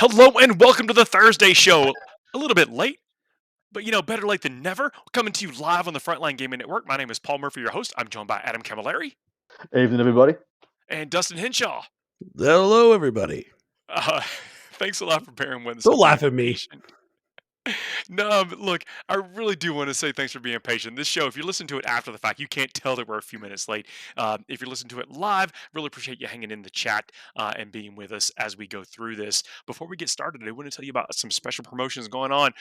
Hello and welcome to the Thursday show. A little bit late, but better late than never. Coming to you live on the Frontline Gaming Network. My name is Paul Murphy, your host. I'm joined by Adam Camilleri Evening, everybody. and Dustin Henshaw. Hello, everybody. Thanks a lot for bearing with us. Don't laugh at me. No, but look, I really do want to say thanks for being patient. This show, if you listen to it after the fact, you can't tell that we're a few minutes late. If you listen to it live, really appreciate you hanging in the chat and being with us as we go through this. Before we get started, I want to tell you about some special promotions going on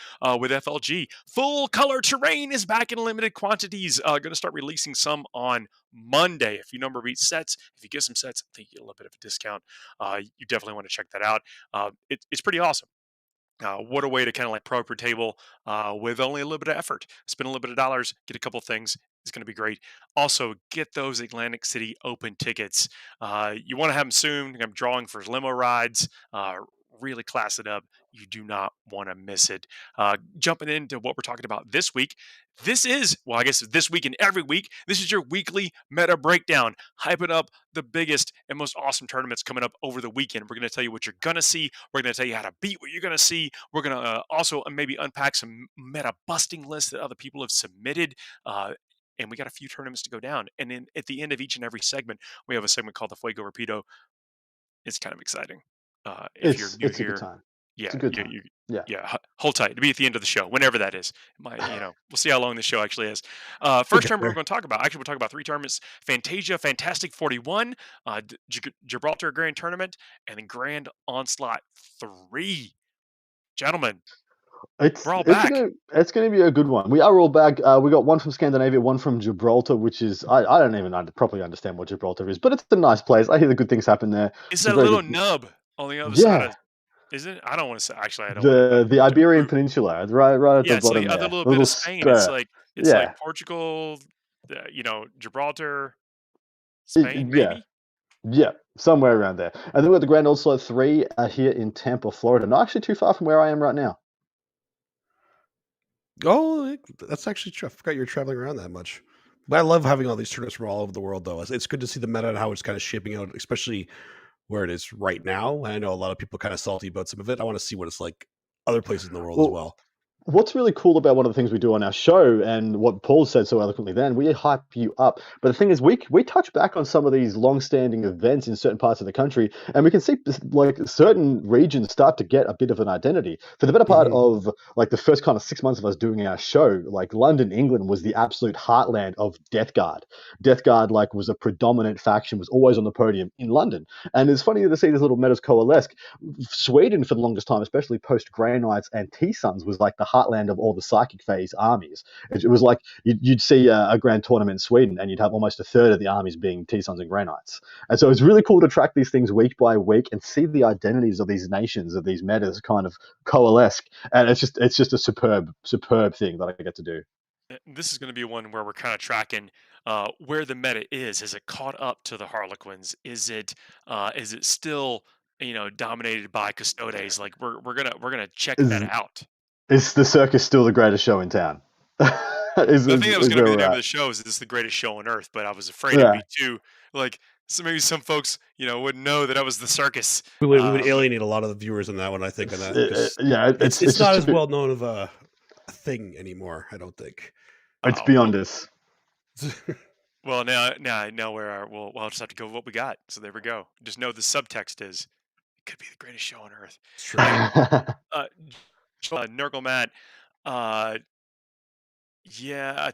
with FLG. Full Color Terrain is back in limited quantities. Going to start releasing some on Monday. If you number beat sets, if you get some sets, I think you get a little bit of a discount. You definitely want to check that out. It's pretty awesome. What a way to kind of like pro per table with only a little bit of effort. Spend a little bit of dollars, get a couple of things. It's going to be great. Also, get those Atlantic City Open tickets. You want to have them soon. I'm drawing for limo rides. Really class it up. You do not want to miss it. Jumping into what we're talking about this week. This is, well, I guess this week and every week, this is your weekly meta breakdown. Hyping up the biggest and most awesome tournaments coming up over the weekend. We're going to tell you what you're going to see. We're going to tell you how to beat what you're going to see. We're going to also maybe unpack some meta busting lists that other people have submitted. And we got a few tournaments to go down. And then at the end of each and every segment, we have a segment called the Fuego Rapido. It's kind of exciting. If you're new it's here, a good time. yeah, It's a good time. hold tight. It'll be at the end of the show, whenever that is. We'll see how long this show actually is. First tournament we're going to talk about. Actually, we'll talk about three tournaments: Fantasia, Fantastic 41, Gibraltar Grand Tournament, and then Grand Onslaught 3. Gentlemen, we're all back. It's going to be a good one. We are all back. We got one from Scandinavia, one from Gibraltar, which is I don't even properly understand what Gibraltar is, but it's a nice place. I hear the good things happen there. It's that little nub on the other side of. Isn't it? I don't want to say. Actually, I don't. The Iberian Peninsula, right at the bottom. It's like there. A little bit of Spain. Spur. It's like Portugal, Gibraltar, Spain, maybe. Yeah, somewhere around there. And then we got the Grand Onslaught 3 here in Tampa, Florida. Not actually too far from where I am right now. Oh, that's actually true. I forgot you were traveling around that much. But I love having all these tournaments from all over the world, though. It's good to see the meta and how it's kind of shaping out, especially where it is right now. I know a lot of people are kind of salty about some of it. I want to see what it's like other places in the world as well. What's really cool about one of the things we do on our show, and what Paul said so eloquently then, we hype you up. But the thing is, we touch back on some of these long-standing events in certain parts of the country, and we can see like certain regions start to get a bit of an identity. For the better part of like the first kind of 6 months of us doing our show, like London, England was the absolute heartland of Death Guard. Death Guard like was a predominant faction, was always on the podium in London. And it's funny to see these little metas coalesce. Sweden, for the longest time, especially post Grey Knights and T-Suns, was like the heartland of all the psychic phase armies. It was like you'd see a grand tournament in Sweden and you'd have almost a third of the armies being T-Suns and Grey Knights. And so it's really cool to track these things week by week and see the identities of these nations, of these metas kind of coalesce. And it's just a superb thing that I get to do. This is going to be one where we're kind of tracking where the meta is. Is it caught up to the Harlequins? Is it still dominated by Custodes? Like we're gonna check that out. Is the circus still the greatest show in town? The thing that was going to be the name of the show is this is the greatest show on earth, but I was afraid it'd be too like. So maybe some folks, wouldn't know that I was the circus. We would alienate a lot of the viewers on that one. I think on that. It's not as well known of a thing anymore. I don't think it's beyond us. Well, now we'll just have to go with what we got. So there we go. Just know the subtext is it could be the greatest show on earth. True. Nurgle Matt,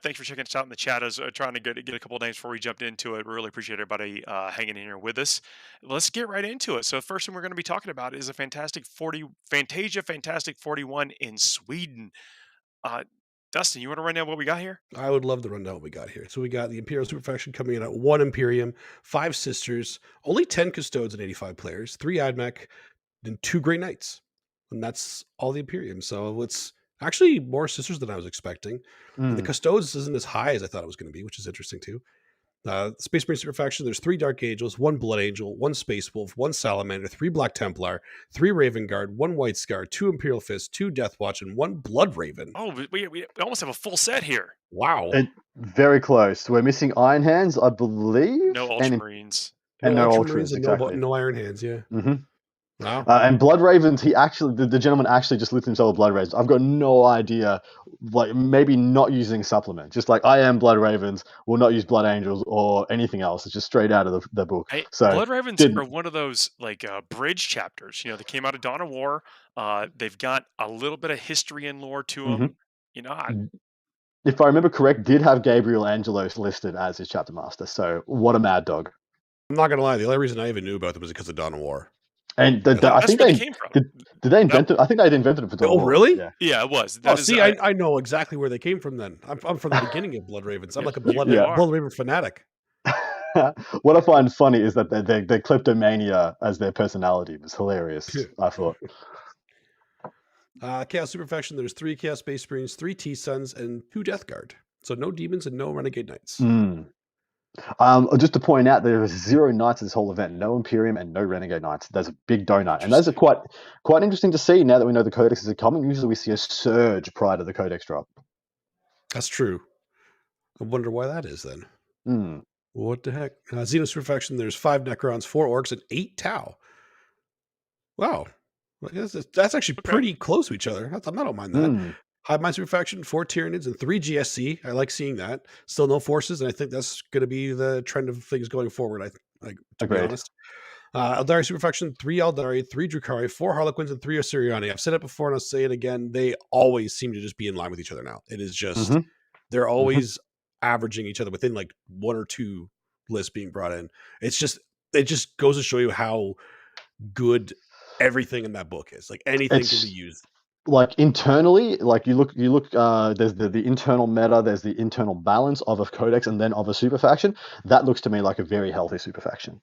thanks for checking us out in the chat. I was trying to get a couple of names before we jumped into it. We really appreciate everybody hanging in here with us. Let's get right into it. So the first thing we're going to be talking about is a Fantasia Fantastic 41 in Sweden. Dustin, you want to run down what we got here? I would love to run down what we got here. So we got the Imperial Super Faction coming in at 1 Imperium, 5 Sisters, only 10 Custodes and 85 players, 3 Admech, and 2 Grey Knights. And that's all the Imperium. So it's actually more Sisters than I was expecting. The Custodes isn't as high as I thought it was going to be, which is interesting too. Space Marine Super Faction, there's 3 Dark Angels, 1 Blood Angel, 1 Space Wolf, 1 Salamander, 3 Black Templar, 3 Raven Guard, 1 White Scar, 2 Imperial Fist, 2 Death Watch, and 1 Blood Raven. Oh, we almost have a full set here. Wow. Very close. We're missing Iron Hands, I believe. No Ultramarines. And no Ultramarines, exactly. No Iron Hands, yeah. Mm-hmm. Wow. And Blood Ravens, the gentleman actually just listed himself with Blood Ravens. I've got no idea, like maybe not using supplement. Just like I am Blood Ravens, will not use Blood Angels or anything else. It's just straight out of the book. Hey, So Blood Ravens didn't. are one of those like bridge chapters. They came out of Dawn of War. They've got a little bit of history and lore to them. If I remember correct, did have Gabriel Angelos listed as his chapter master. So what a mad dog. I'm not gonna lie. The only reason I even knew about them was because of Dawn of War. And I that's think where they they came from. did they invent it? I think they had invented it for Dawn of Oh, War. really? Yeah. Yeah, it was. Oh, see, I know exactly where they came from. Then I'm from the beginning of Blood Ravens. I'm like a Blood Raven fanatic. What I find funny is that their kleptomania as their personality was hilarious. I thought. Chaos Superfection. There's 3 Chaos Space Marines, 3 T-Suns, and 2 Death Guard. So no demons and no Renegade Knights. Just to point out, there was 0 Knights at this whole event, no Imperium and no Renegade Knights. That's a big donut, and those are quite interesting to see now that we know the Codexes are coming. Usually, we see a surge prior to the Codex drop. That's true. I wonder why that is then. What the heck? Xeno Superfaction, there's 5 Necrons, 4 Orcs, and 8 Tau. Wow. That's actually pretty close to each other. I don't mind that. Hive Mind Superfaction, 4 Tyranids, and 3 GSC. I like seeing that. Still no forces, and I think that's going to be the trend of things going forward, to be honest. Aeldari Superfaction, 3 Aeldari, 3 Drukhari, 4 Harlequins, and 3 Osiriani. I've said it before, and I'll say it again. They always seem to just be in line with each other now. It is just, they're always averaging each other within like 1 or 2 lists being brought in. It just goes to show you how good everything in that book is. Like anything can be used. Like internally, like you look. There's the internal meta. There's the internal balance of a codex and then of a super faction. That looks to me like a very healthy super faction.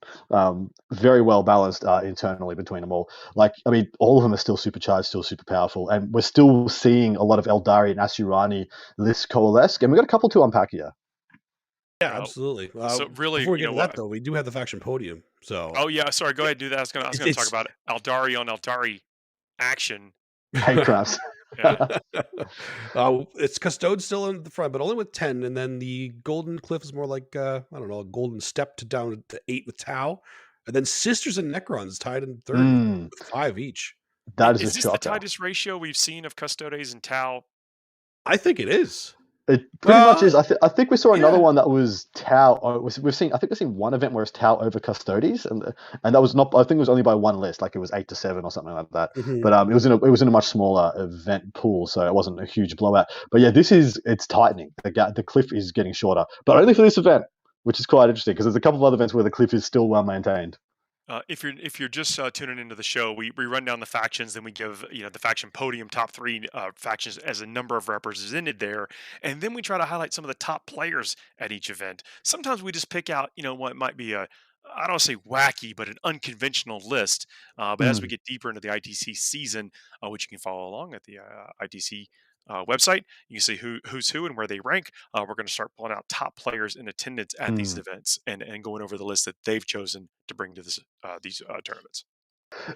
Very well balanced internally between them all. Like I mean, all of them are still supercharged, still super powerful, and we're still seeing a lot of Aeldari and Asuryani lists coalesce. And we got a couple to unpack here. Yeah, absolutely. So really, before we get to that though, we do have the faction podium. So oh yeah, sorry. Go ahead and do that. I was gonna talk about Aeldari on Aeldari action. Hate crafts. It's Custode still in the front, but only with 10, and then the Golden Cliff is more like I don't know, a Golden Step to down to 8 with Tau, and then Sisters and Necrons tied in third with 5 each. That is this the tightest ratio we've seen of Custodes and Tau? I think it is. It pretty much is. I think we saw another one that was Tau. We've seen one event where it's Tau over Custodes, and that was not. I think it was only by 1 list, like it was 8-7 or something like that. But it was in a much smaller event pool, so it wasn't a huge blowout. But yeah, it's tightening. The cliff is getting shorter, but only for this event, which is quite interesting because there's a couple of other events where the cliff is still well maintained. If you're just tuning into the show, we run down the factions, then we give the faction podium top 3 factions as a number of represented there, and then we try to highlight some of the top players at each event. Sometimes we just pick out what might be I don't want to say wacky, but an unconventional list. But as we get deeper into the ITC season, which you can follow along at the ITC website, you can see who's who and where they rank. We're going to start pulling out top players in attendance at these events and going over the list that they've chosen to bring to these tournaments.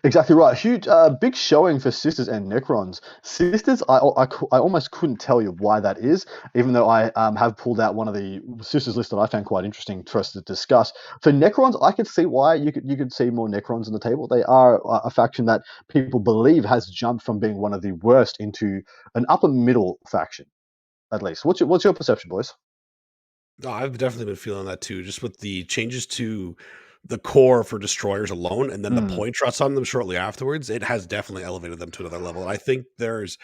Exactly right. Huge, big showing for Sisters and Necrons. Sisters, I almost couldn't tell you why that is, even though I have pulled out one of the Sisters list that I found quite interesting for us to discuss. For Necrons, I could see why you could see more Necrons on the table. They are a faction that people believe has jumped from being one of the worst into an upper middle faction, at least. What's your perception, boys? No, I've definitely been feeling that too, just with the changes to the core for destroyers alone, and then the point trots on them shortly afterwards. It has definitely elevated them to another level. And I think there's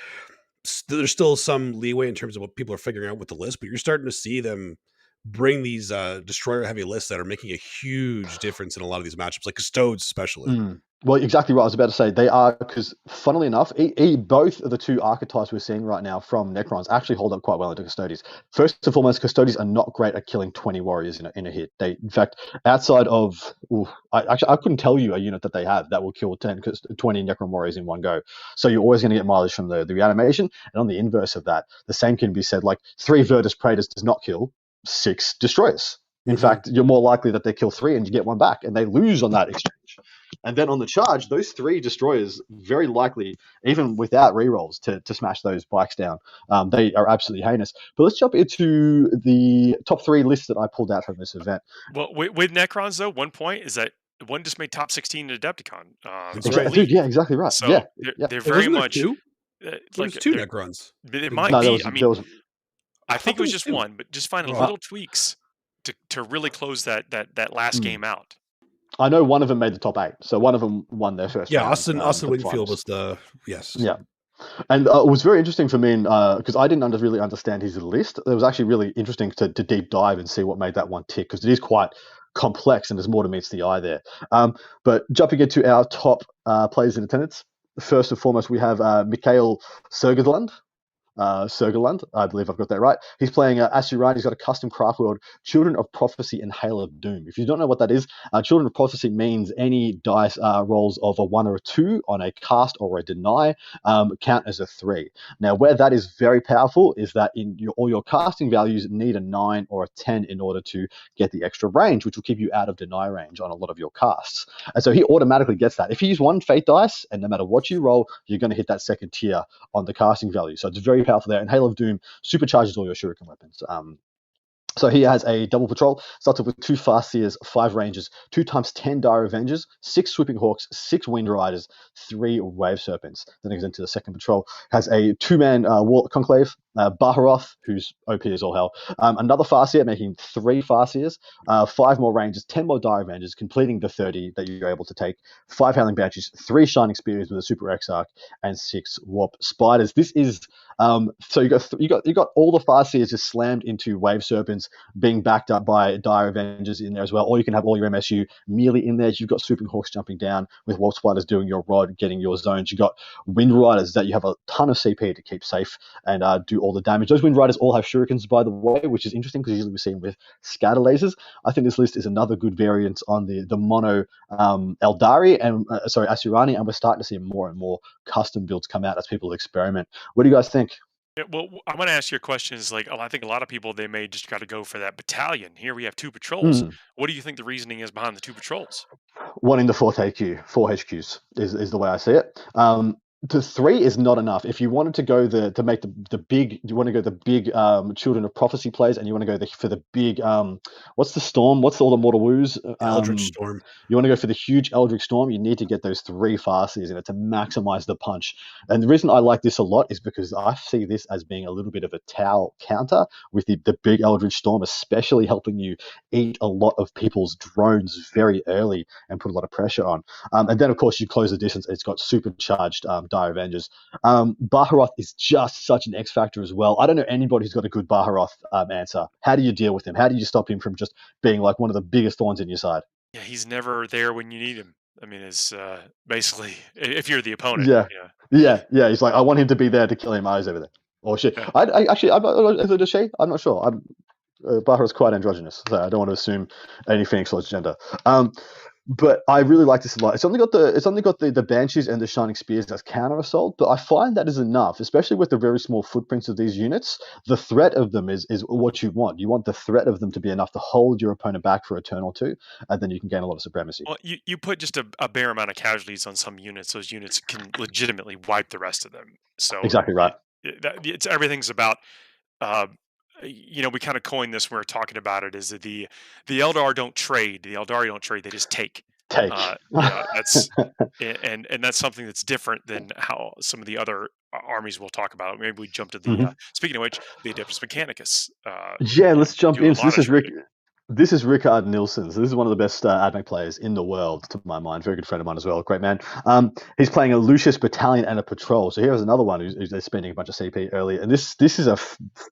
still some leeway in terms of what people are figuring out with the list, but you're starting to see them bring these destroyer heavy lists that are making a huge difference in a lot of these matchups, like Custodes especially. Well, exactly right. I was about to say they are, because funnily enough, both of the 2 archetypes we're seeing right now from Necrons actually hold up quite well into Custodes. First and foremost, Custodes are not great at killing 20 warriors in a hit. They, in fact, outside of, I couldn't tell you a unit that they have that will kill 20 Necron warriors in one go. So you're always going to get mileage from the reanimation. And on the inverse of that, the same can be said, like 3 Virtus Praetors does not kill 6 destroyers. In fact, you're more likely that they kill 3 and you get 1 back, and they lose on that exchange. And then on the charge, those 3 destroyers, very likely, even without rerolls, to smash those bikes down. They are absolutely heinous. But let's jump into the top 3 lists that I pulled out from this event. Well, with Necrons, though, one point is that one just made top 16 in Adepticon. That's right. Dude, Elite. yeah, exactly right. So Yeah, they're yeah. they're Hey, very wasn't there much two? There was like two they're. neck runs. It Did- might No, be. I mean, there was. I I think thought it there was was just two. one, but just finding Oh, little tweaks to really close that last Mm. game out. I know one of them made the top 8, so one of them won their first yeah, round. Austin the Winfield finals. was the yes. Yeah. And it was very interesting for me because I didn't really understand his list. It was actually really interesting to deep dive and see what made that one tick because it is quite complex and there's more to meets the eye there. But jumping into our top players in attendance, first and foremost, we have Mikael Sergerland. Sergerland, I believe I've got that right. He's playing Asuran. He's got a custom craft world, Children of Prophecy and Hail of Doom. If you don't know what that is, Children of Prophecy means any dice rolls of a 1 or a 2 on a cast or a deny count as a 3. Now, where that is very powerful is that all your casting values need a 9 or a 10 in order to get the extra range, which will keep you out of deny range on a lot of your casts. And so he automatically gets that. If you use one fate dice, and no matter what you roll, you're going to hit that second tier on the casting value. So it's very powerful there. And Hail of Doom supercharges all your shuriken weapons. So he has a double patrol, starts off with 2 Farseers, 5 Rangers, 2 times 10 Dire Avengers, 6 Sweeping Hawks, 6 Wind Riders, 3 Wave Serpents. Then he goes into the second patrol, has a 2-man War Conclave, Baharoth, who's OP as all hell, another Farseer, making 3 Farseers, 5 more Rangers, 10 more Dire Avengers, completing the 30 that you're able to take, 5 Howling Banshees, 3 Shining Spears with a Super Exarch, and 6 Warp Spiders. This is so you got all the Farseers just slammed into Wave Serpents, being backed up by Dire Avengers in there as well. Or you can have all your MSU merely in there. You've got Swooping Hawks jumping down with Wolf Spiders doing your rod, getting your zones. You've got Wind Riders that you have a ton of CP to keep safe and do all the damage. Those Wind Riders all have shurikens, by the way, which is interesting because usually we see them with scatter lasers. I think this list is another good variant on the mono Aeldari and Asurani, and we're starting to see more and more custom builds come out as people experiment. What do you guys think? Yeah, well, I'm going to ask you a question. Is like, I think a lot of people they may just got to go for that battalion. Here we have 2 patrols. What do you think the reasoning is behind the 2 patrols? Wanting the 4 HQs is the way I see it. The 3 is not enough. If you wanted to go to make the big, you want to go the big Children of Prophecy plays, and you want to go for the big what's the storm? What's all the Mortal Woos? Eldritch Storm. You want to go for the huge Eldritch Storm. You need to get those 3 Farseers in it to maximize the punch. And the reason I like this a lot is because I see this as being a little bit of a Tau counter with the big Eldritch Storm, especially helping you eat a lot of people's drones very early and put a lot of pressure on. And then, of course, you close the distance. It's got supercharged Dire Avengers. Baharoth is just such an X factor as well. I don't know anybody who's got a good Baharoth answer. How do you deal with him? How do you stop him from just being like one of the biggest thorns in your side? Yeah, he's never there when you need him. I mean, it's basically if you're the opponent. Yeah. He's like, I want him to be there to kill him. Eyes over there. Or shit. Yeah. I actually, is it a she? I'm not sure. Baharoth's quite androgynous, so I don't want to assume any Phoenix Lord's gender. But I really like this a lot. It's only got the Banshees and the Shining Spears as counter assault, but I find that is enough, especially with the very small footprints of these units. The threat of them is what you want. You want the threat of them to be enough to hold your opponent back for a turn or two, and then you can gain a lot of supremacy. Well, you put just a bare amount of casualties on some units. Those units can legitimately wipe the rest of them. So Exactly right. It's everything's about. We kind of coined this when we were talking about it. Is that the Eldar don't trade. The Eldari don't trade. They just take. That's and that's something that's different than how some of the other armies we'll talk about. Maybe we jump to the speaking of which, the Adeptus Mechanicus. Let's jump in. So this is Rick. Trading. This is Rickard Nilsson. So this is one of the best Admech players in the world, to my mind. Very good friend of mine as well. Great man. He's playing a Lucius battalion and a patrol. So here's another one who's spending a bunch of CP early. And this is a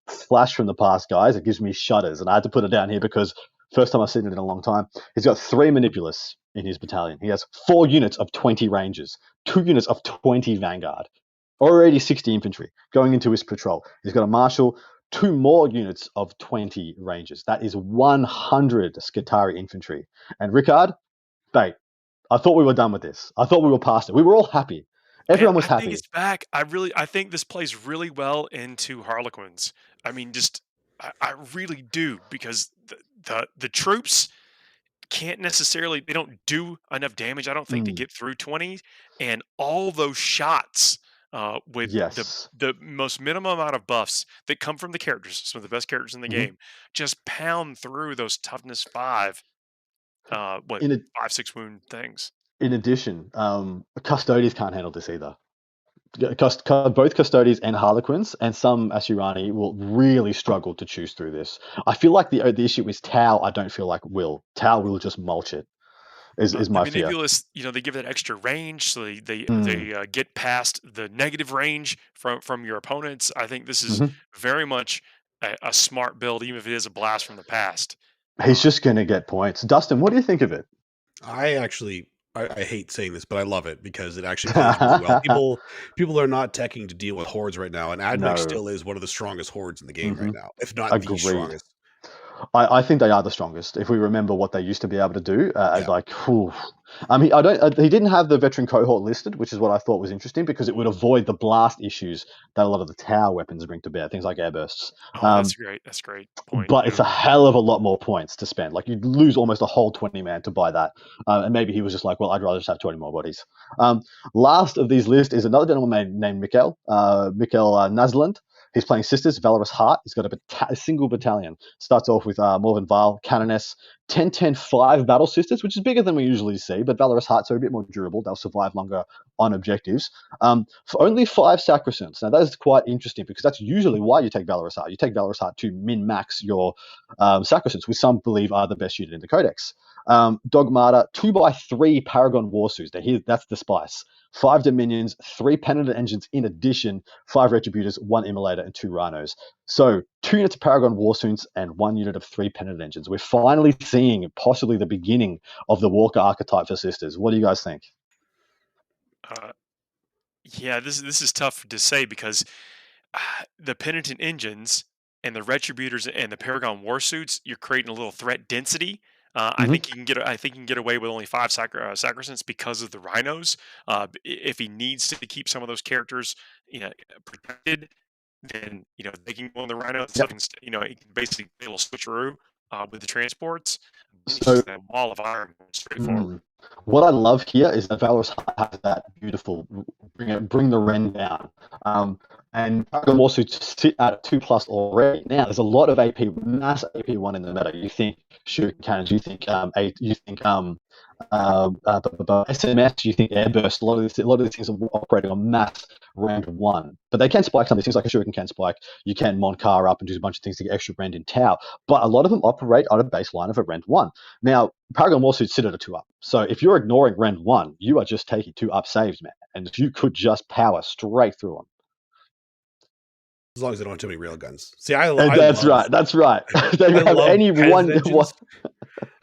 flash from the past, guys. It gives me shudders. And I had to put it down here because first time I've seen it in a long time. He's got 3 Manipulus in his battalion. He has 4 units of 20 Rangers, 2 units of 20 Vanguard, already 60 infantry going into his patrol. He's got a Marshal, 2 more units of 20 Rangers. That is 100 Skitarii infantry. And Rickard, mate, I thought we were done with this. I thought we were past it. We were all happy. Everyone was happy. I think it's back. I think this plays really well into Harlequins. I mean, I really do, because the troops can't necessarily, they don't do enough damage, I don't think, to get through 20, and all those shots with the most minimum amount of buffs that come from the characters, some of the best characters in the game, just pound through those toughness 5. what In a, 5-6 wound things. in addition, custodies can't handle this either. Both Custodies and Harlequins and some Ashirani will really struggle to choose through this. I feel like the issue is Tau. I don't feel like will. Tau will just mulch it. Is The my fear. Manipulus, they give that extra range, so Mm. they get past the negative range from your opponents. I think this is Mhm. very much a smart build, even if it is a blast from the past. He's just going to get points. Dustin, what do you think of it? I hate saying this, but I love it because it actually plays really well. People are not teching to deal with hordes right now, and Admech No. still is one of the strongest hordes in the game right Hmm. now, if not the Agreed. strongest. I think they are the strongest. If we remember what they used to be able to do, Yeah. like, whew. I don't. He didn't have the veteran cohort listed, which is what I thought was interesting because it would avoid the blast issues that a lot of the tower weapons bring to bear, things like airbursts. Oh, that's great. That's a great point. But Yeah. it's a hell of a lot more points to spend. Like you'd lose almost a whole 20 man to buy that. And maybe he was just like, well, I'd rather just have 20 more bodies. Last of these lists is another gentleman named Mikkel Nasland. He's playing Sisters, Valorous Heart. He's got a single battalion. Starts off with Morven Val, Canoness, 10-10-5 Battle Sisters, which is bigger than we usually see, but Valorous Hearts are a bit more durable. They'll survive longer on objectives. For only 5 Sacrosands. Now, that is quite interesting because that's usually why you take Valorous Heart. You take Valorous Heart to min-max your Sacrosands, which some believe are the best unit in the Codex. Dogmata, 2x3 Paragon Warsuits. Now, that's the spice. 5 Dominions, 3 Penitent Engines in addition, 5 Retributors, 1 Immolator, and 2 Rhinos. So 2 units of Paragon Warsuits and 1 unit of 3 Penitent Engines. We're finally seeing possibly the beginning of the Walker archetype for Sisters. What do you guys think? Yeah, this is tough to say because the Penitent Engines and the Retributors and the Paragon Warsuits, you're creating a little threat density. I Mm-hmm. think you can get away with only 5 Sacrosands because of the Rhinos. If he needs to keep some of those characters, protected, then they can go on the Rhinos. So Yep. he can, he can basically be a little switcheroo with the transports. It's So just that wall of iron, straightforward. what I love here is that Valorous Heart has that beautiful bring the Ren down. And Paragon Warsuits sit at 2+ already. Now there's a lot of AP, mass AP1 in the meta. You think shuriken cannons, you think SMS, you think airburst. A lot of these things are operating on mass rend 1, but they can spike some of these things. Like a shuriken can spike. You can Monkar up and do a bunch of things to get extra rend in Tau. But a lot of them operate on a baseline of a rend 1. Now Paragon Warsuits sit at a 2 up. So if you're ignoring rend 1, you are just taking 2 up saves, man, and you could just power straight through them. As long as they don't have too many railguns. See, That's right. They I have love any one. engines.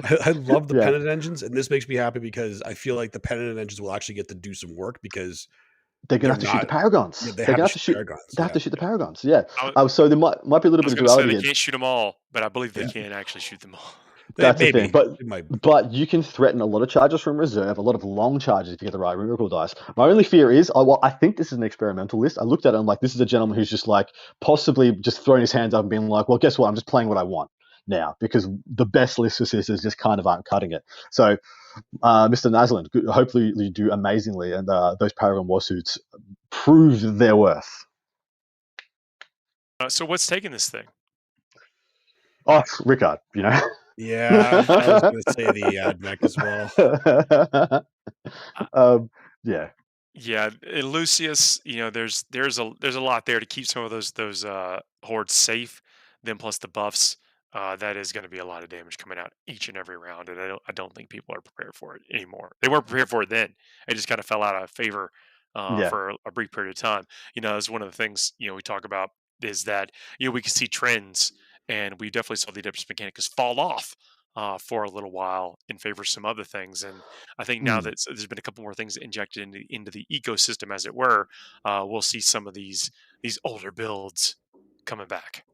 I love the Yeah. penitent engines, and this makes me happy because I feel like the penitent engines will actually get to do some work because They're gonna have to shoot the Paragons. Yeah, They're gonna have to shoot Paragons. They have to shoot the Paragons. Yeah. I So there might be a little was bit of going to say duality they here. can't shoot them all, but I believe they Yeah. can actually shoot them all. That's the thing. Maybe. But you can threaten a lot of charges from reserve, a lot of long charges if you get the right miracle dice. My only fear is, I think this is an experimental list. I looked at it and I'm like, this is a gentleman who's just like possibly just throwing his hands up and being like, well, guess what? I'm just playing what I want now because the best list for sisters just kind of aren't cutting it. So, Mr. Nasland, hopefully you do amazingly, and those Paragon Warsuits prove their worth. So what's taking this thing? Oh, Rickard, Yeah, I was going to say the Admech as well. Yeah. Yeah, Lucius, there's a lot there to keep some of those hordes safe. Then plus the buffs, that is going to be a lot of damage coming out each and every round, and I don't think people are prepared for it anymore. They weren't prepared for it then. It just kind of fell out of favor Yeah. for a brief period of time. As one of the things we talk about is that we can see trends, and we definitely saw the Adeptus Mechanicus fall off for a little while in favor of some other things. And I think now that there's been a couple more things injected into the ecosystem, as it were, we'll see some of these older builds coming back.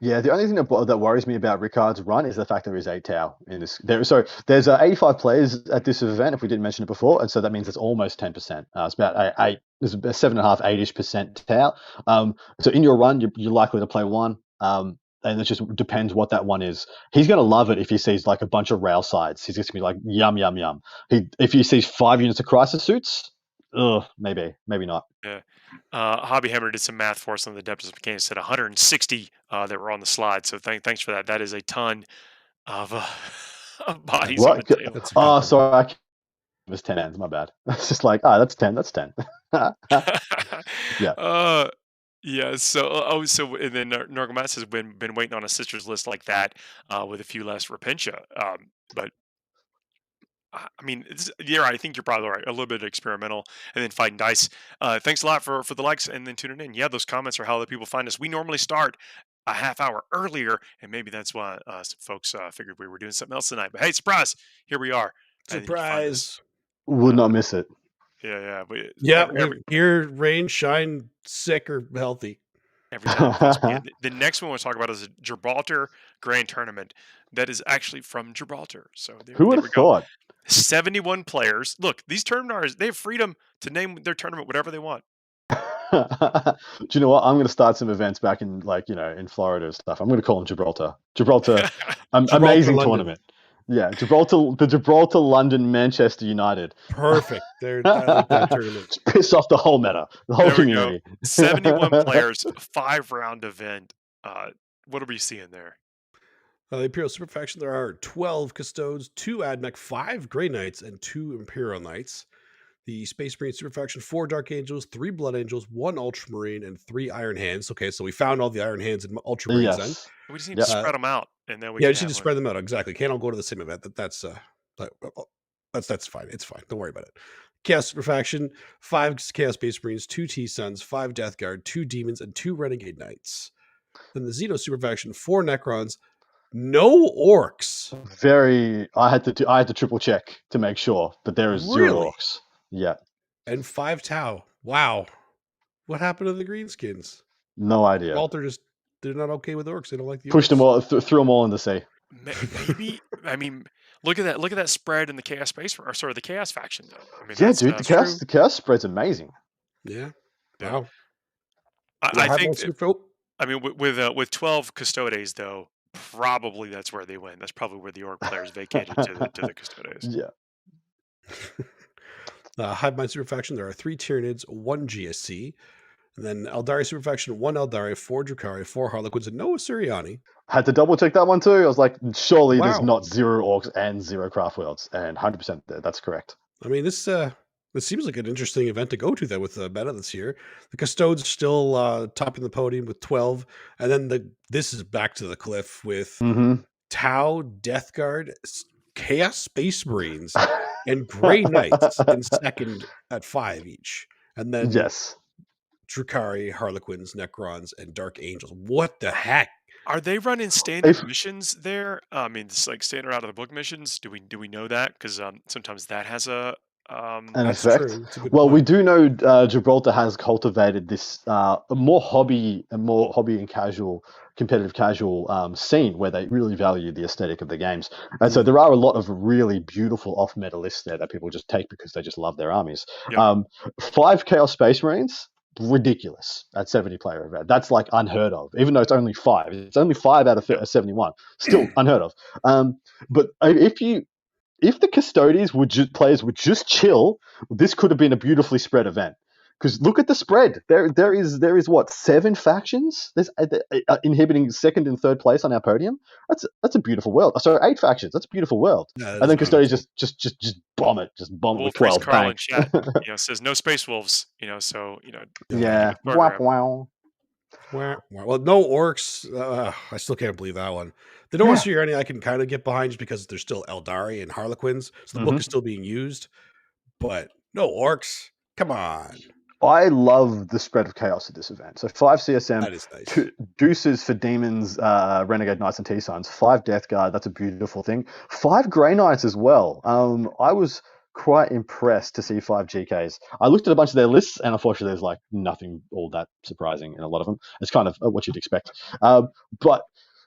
Yeah, the only thing that worries me about Rickard's run is the fact there is 8 Tau in this. So there's 85 players at this event, if we didn't mention it before, and so that means it's almost 10%. It's about 8. There's about 7.5, 8-ish% Tau. So in your run, you're likely to play one. And it just depends what that one is. He's going to love it if he sees like a bunch of rail sides. He's just going to be like, yum, yum, yum. If he sees 5 units of crisis suits, maybe not. Yeah. Hobby Hammer did some math for us on the Adeptus Mechanicus, said 160 that were on the slide. So thanks for that. That is a ton of bodies on the What? table. That's a good Oh, one. sorry. It was 10 hands. My bad. It's just like, that's 10. That's 10. Yeah. Yeah. So, so and then Nargamas has been waiting on a sister's list like that, with a few less Rapincia. But I mean, you're right. I think you're probably right. A little bit experimental, and then fighting dice. Thanks a lot for the likes and then tuning in. Yeah, those comments are how the people find us. We normally start a half hour earlier, and maybe that's why some folks figured we were doing something else tonight. But hey, surprise! Here we are. And then you can find us. Surprise. Would not miss it. Yeah. Yeah, Every here, rain, shine, sick or healthy. time. Trust me. And the next one we'll talk about is a Gibraltar Grand Tournament that is actually from Gibraltar. So Who would there have we go. thought? 71 players. Look, these tournaments, they have freedom to name their tournament whatever they want. Do you know what? I'm going to start some events back in, in Florida and stuff. I'm going to call them Gibraltar. Gibraltar, amazing London. tournament. Yeah, the Gibraltar, London, Manchester United. Perfect. I like that tournament. Just piss off the whole meta, the whole There we go. community. 71 players, 5-round event. What are we seeing there? The Imperial Super Faction, there are 12 Custodes, 2 Admech, 5 Grey Knights, and 2 Imperial Knights. The Space Marine Super Faction, 4 Dark Angels, 3 Blood Angels, 1 Ultramarine, and 3 Iron Hands. Okay, so we found all the Iron Hands and Ultramarines then. Yes. We just need to spread them out, and then we Yeah, can just need have to spread them out. Exactly. Can't all go to the same event. That's fine. It's fine. Don't worry about it. Chaos Super Faction, 5 Chaos Space Marines, 2 T-Suns, 5 Death Guard, 2 Demons, and 2 Renegade Knights. Then the Xeno Super Faction, 4 Necrons, no Orcs. I had to triple check to make sure, but there is 0 Really? orcs. Yeah. And 5 Tau. Wow. What happened to the Greenskins? No idea. Walter they're not okay with orcs. They don't like the Pushed orcs. them all, threw them all in the sea. Maybe. I mean, look at that spread in the Chaos Space, or sorry, the Chaos Faction. Though. I mean, Yeah, that's, dude, the chaos spread's amazing. Yeah. Yeah. Wow. I think. I mean, with 12 Custodes though, probably that's where they went. That's probably where the Orc players vacated to the Custodes. Yeah. Hive Mind Super Faction, there are 3 Tyranids, 1 GSC. And then Aeldari Super Faction, 1 Aeldari, 4 Drukhari, 4 Harlequins, and no Assyriani. Had to double check that one too. I was like, surely there's Wow. not 0 orcs and 0 craft worlds, and 100% that's correct. I mean, this seems like an interesting event to go to then with the meta this year. The Custodes still topping the podium with 12. And then this is back to the cliff with Tau, Death Guard, Chaos Space Marines, and Grey Knights in second at 5 each. And then Yes. Drukhari, Harlequins, Necrons, and Dark Angels. What the heck? Are they running standard missions there? I mean, it's like standard out of the book missions. Do we know that? Because sometimes that has an effect. True. Well, we do know Gibraltar has cultivated this more hobby and casual, competitive casual scene where they really value the aesthetic of the games. And so there are a lot of really beautiful off-meta lists there that people just take because they just love their armies. Yep. 5 Chaos Space Marines, ridiculous at 70 player event. That's like unheard of, even though it's only 5. It's only 5 out of 71. Still unheard of. But if the Custodes players would just chill, this could have been a beautifully spread event. Because look at the spread. There is what, 7 factions? There's inhibiting second and third place on our podium. That's a beautiful world. Sorry, 8 factions. That's a beautiful world. Yeah, and then Custodes just bomb it with 12. Carl in chat, says no Space Wolves. So Yeah. Wow. Well, no orcs. I still can't believe that one. The no Assyriani I can kind of get behind just because there's still Aeldari and Harlequins, so the book is still being used. But no orcs. Come on. I love the spread of chaos at this event. So 5 CSM, That is nice. 2 Deuces for Demons, Renegade Knights and T-Suns, 5 Death Guard, that's a beautiful thing. 5 Grey Knights as well. I was quite impressed to see 5 GKs. I looked at a bunch of their lists, and unfortunately there's like nothing all that surprising in a lot of them. It's kind of what you'd expect. But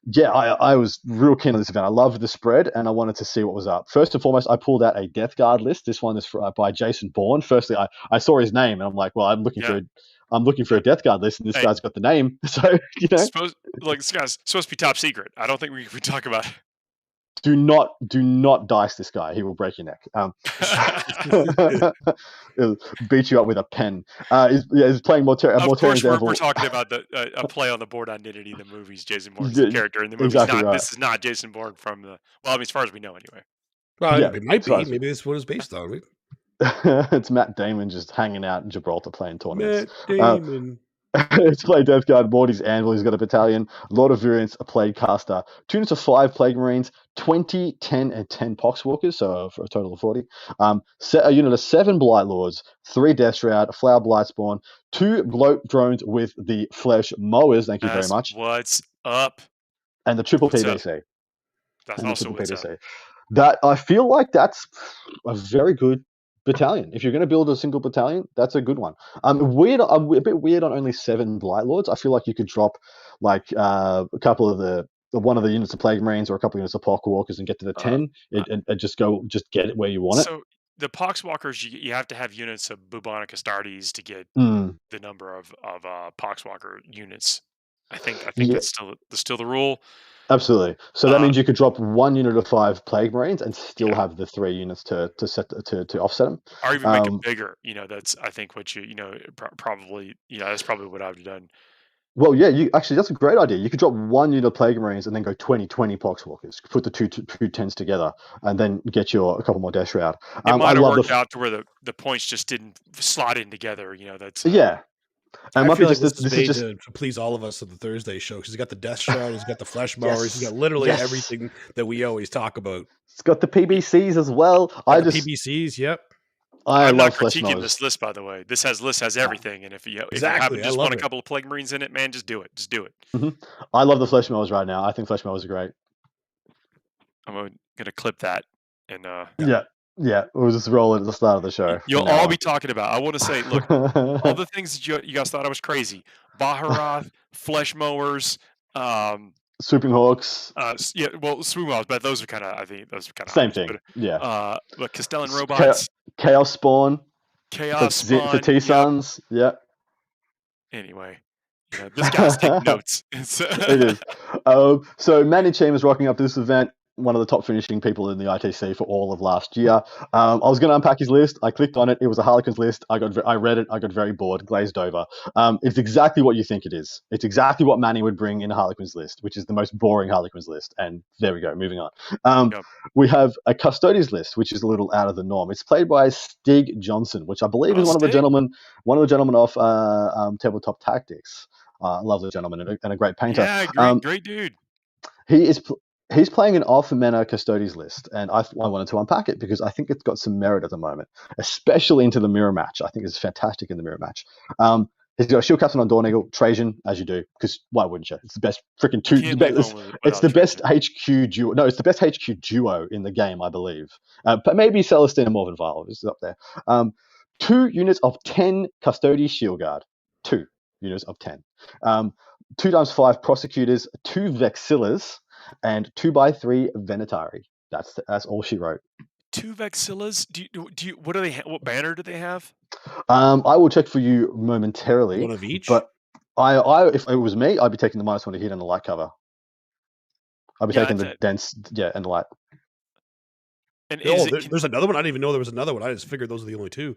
yeah, I was real keen on this event. I loved the spread, and I wanted to see what was up. First and foremost, I pulled out a Death Guard list. This one is by Jason Bourne. Firstly, I saw his name, and I'm like, well, I'm looking for a Death Guard list, and this guy's got the name. So this guy's supposed to be top secret. I don't think we can talk about it. do not dice this guy. He will break your neck. He'll beat you up with a pen. He's playing Of course, Mortarian's we're Anvil. talking about a play on the board identity. The movies, Jason Bourne's Yeah, the character in the movie. exactly right. This is not Jason Bourne from the. Well, I mean, as far as we know, anyway. Well, Yeah, it might be. surprising. Maybe that's what it's based on. It's Matt Damon just hanging out in Gibraltar playing tournaments. Matt Damon. It's played Death Guard, Morty's Anvil, he's got a battalion, Lord of Variance, a Plague Caster, 2 units of 5 Plague Marines, 20, 10, and 10 Poxwalkers, so for a total of 40. Set a unit of 7 Blight Lords, 3 Death Shroud, a Flower Blightspawn, 2 Bloat Drones with the Flesh Mowers, thank you very much. What's up? And the triple What's PDC. That's also what's up. That I feel like that's a very good battalion. If you're going to build a single battalion, that's a good one. I'm a bit weird on only 7 Blight Lords. I feel like you could drop like a couple of one of the units of Plague Marines or a couple of units of Poxwalkers and get to the 10 and just get it where you want it. So the Poxwalkers, you have to have units of Bubonic Astartes to get the number of Poxwalker units. I think that's still the rule. Absolutely. So that means you could drop 1 unit of 5 Plague Marines and still have the 3 units to offset them, or even make it bigger. That's I think what probably that's probably what I've done. Well, yeah, that's a great idea. You could drop 1 unit of Plague Marines and then go 20 Poxwalkers. Put the two 10s together and then get a couple more Death Shroud. It might have worked out to where the points just didn't slot in together. That's yeah. And I feel like this is made to please all of us at the Thursday show because he's got the Death Shroud, he's got the Flesh Mowers, he's got literally everything that we always talk about. It's got the PBCs as well. PBCs, yep. I'm not Flesh critiquing Mowers. this list, by the way. This list has everything, and if you Exactly, just want a couple of Plague Marines in it, man, just do it. Just do it. Mm-hmm. I love the Flesh Mowers right now. I think Flesh Mowers are great. I'm gonna clip that and Yeah, we'll just roll it at the start of the show. You'll all be talking about. I want to say, look, all the things that you guys thought I was crazy: Baharoth, Flesh Mowers, Swooping Hawks. Swooping Hawks, but those are kind of, I think those are kind of same thing. But, but Castellan Robots, Chaos Spawn, the T-Sons. Yeah. Anyway, this guy's taking notes. It is. So Manny Cham is rocking up to this event. One of the top finishing people in the ITC for all of last year. I was going to unpack his list. I clicked on it. It was a Harlequins list. I read it. I got very bored, glazed over. It's exactly what you think it is. It's exactly what Manny would bring in a Harlequins list, which is the most boring Harlequins list. And there we go. Moving on. We have a Custodians list, which is a little out of the norm. It's played by Stig Johnson, which I believe is one of the gentlemen off Tabletop Tactics. Lovely gentleman and a great painter. Yeah, great dude. He's playing an Alpha Mana Custodians list, and I wanted to unpack it because I think it's got some merit at the moment, especially into the mirror match. I think it's fantastic in the mirror match. He's got a Shield Captain on Dawn Eagle, Trajan, as you do, because why wouldn't you? It's the best freaking it's the best HQ duo. No, it's the best HQ duo in the game, I believe. But maybe Celestine and Morvenvale is up there. 2 units of 10 Custody Shield Guard. 2 units of 10. 2x5 Prosecutors, 2 Vexillas, and 2x3 Venatari. That's all she wrote. 2 Vexillas. Do you? What do they? What banner do they have? I will check for you momentarily. One of each. But if it was me, I'd be taking the -1 to hit and the light cover. I'd be taking the dense, and the light. And there's another one. I didn't even know there was another one. I just figured those are the only 2.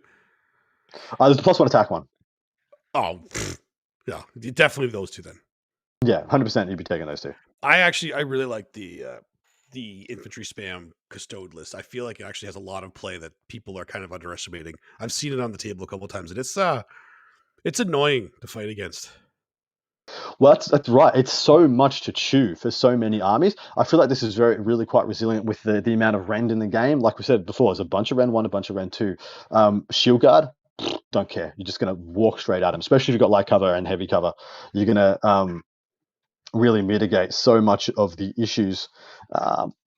There's a +1 attack one. Oh, yeah, definitely those 2 then. Yeah, 100%. You'd be taking those 2. I really like the infantry spam custode list. I feel like it actually has a lot of play that people are kind of underestimating. I've seen it on the table a couple of times, and it's annoying to fight against. Well, that's right. It's so much to chew for so many armies. I feel like this is really quite resilient with the amount of rend in the game. Like we said before, there's a bunch of rend 1, a bunch of rend 2. Shield Guard, don't care. You're just going to walk straight at them, especially if you've got light cover and heavy cover. You're going to really mitigate so much of the issues.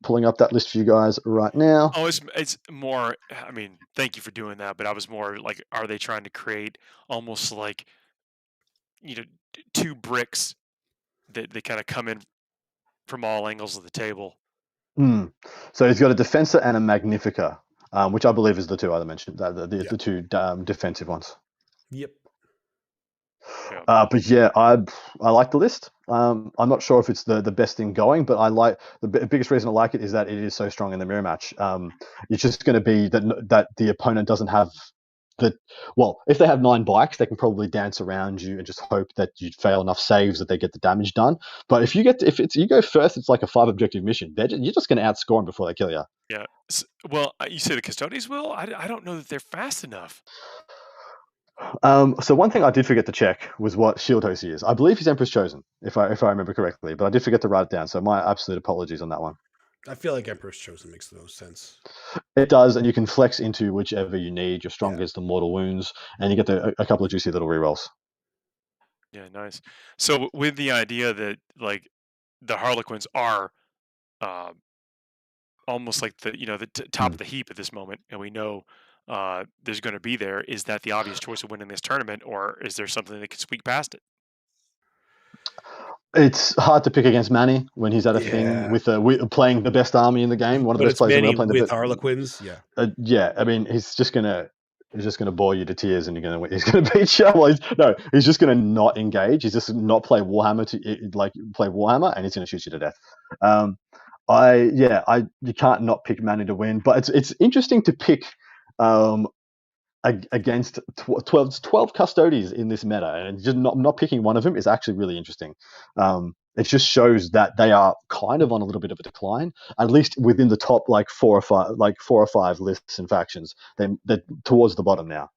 Pulling up that list for you guys right now. Oh, it's more, I mean, thank you for doing that, but I was more like, are they trying to create almost like, 2 bricks that they kind of come in from all angles of the table? So he's got a Defensor and a Magnifica, which I believe is the 2 I mentioned, the 2 defensive ones. Yep. Yeah. But yeah, I like the list. I'm not sure if it's the best thing going, but I like biggest reason I like it is that it is so strong in the mirror match. It's just going to be that the opponent doesn't have if they have 9 bikes, they can probably dance around you and just hope that you fail enough saves that they get the damage done. But if you go first, it's like a 5 objective mission. You're just going to outscore them before they kill you. Yeah. Well, you say the custodians will? I don't know that they're fast enough. So one thing I did forget to check was what shield host he is. I believe he's Emperor's Chosen, if I remember correctly, but I did forget to write it down. So my absolute apologies on that one. I feel like Emperor's Chosen makes the most sense. It does, and you can flex into whichever you need. Your strongest, the mortal wounds, and you get a couple of juicy little rerolls. Yeah, nice. So with the idea that like the Harlequins are almost like the top of the heap at this moment, and we know there's going to be there. Is that the obvious choice of winning this tournament, or is there something that could squeak past it? It's hard to pick against Manny when he's at a thing with playing the best army in the game. One of the best players in the world playing with Harlequins. Yeah, yeah. I mean, he's just gonna bore you to tears, and he's gonna beat you. Well, he's just gonna not engage. He's just not play Warhammer play Warhammer, and he's gonna shoot you to death. You can't not pick Manny to win, but it's interesting to pick against 12 custodies in this meta, and just not picking one of them is actually really interesting. It just shows that they are kind of on a little bit of a decline, at least within the top 4 or 5 lists and factions. They're towards the bottom now.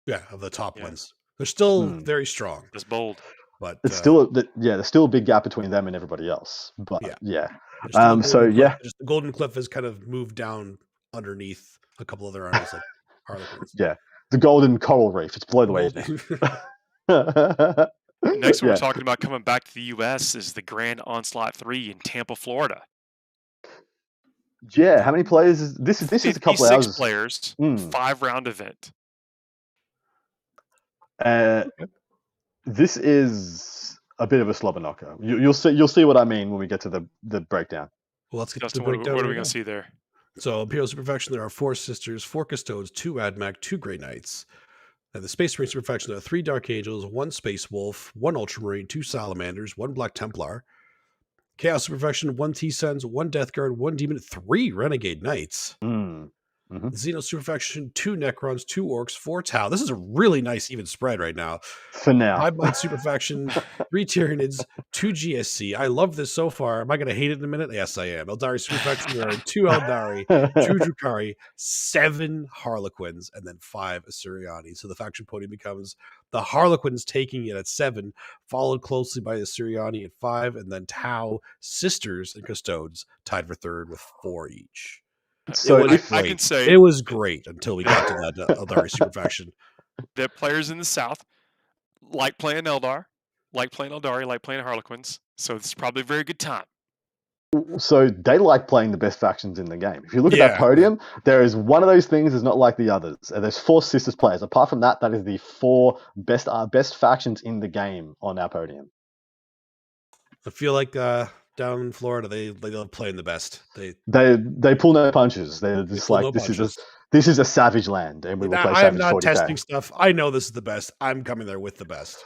Yeah, of the top ones, they're still very strong. That's bold, but it's there's still a big gap between them and everybody else. But just the Golden Cliff has kind of moved down underneath a couple other armies like Harlequins. Yeah, the Golden Coral Reef. It's below the waves now. Next, we're talking about coming back to the U.S. is the Grand Onslaught 3 in Tampa, Florida. Yeah, how many players is this? This is a couple of hours. 56 players, 5-round event. This is a bit of a slobber knocker. You'll see what I mean when we get to the breakdown. Well, let's get Dustin, to the breakdown. What are we going to see there? So, Imperial Superfaction, there are 4 Sisters, 4 Custodes, 2 Admech, 2 Grey Knights. And the Space Marine Superfaction, there are 3 Dark Angels, 1 Space Wolf, 1 Ultramarine, 2 Salamanders, 1 Black Templar. Chaos Superfaction, 1 T-Suns, 1 Death Guard, 1 Demon, 3 Renegade Knights. Xenos Superfaction, 2 Necrons, 2 Orcs, 4 Tau. This is a really nice even spread right now. For now. 5 Mind Superfaction, 3 Tyranids, 2 GSC. I love this so far. Am I going to hate it in a minute? Yes, I am. Eldari Superfaction, there are 2 Aeldari, 2 Drukhari, 7 Harlequins, and then 5 Assyriani. So the faction podium becomes the Harlequins taking it at 7, followed closely by the Assyriani at 5, and then Tau, Sisters, and Custodes tied for 3rd with 4 each. So I can say it was great until we got to that Eldari Superfaction. The players in the South like playing Eldar, like playing Aeldari, like playing Harlequins. So it's probably a very good time. So they like playing the best factions in the game. If you look at that podium, there is one of those things is not like the others. There's 4 Sisters players. Apart from that, that is the 4 best factions in the game on our podium. I feel like down in Florida, they love playing the best. They pull no punches. They're just this is a savage land, and we will play. I am not 40K. Testing stuff. I know this is the best. I'm coming there with the best.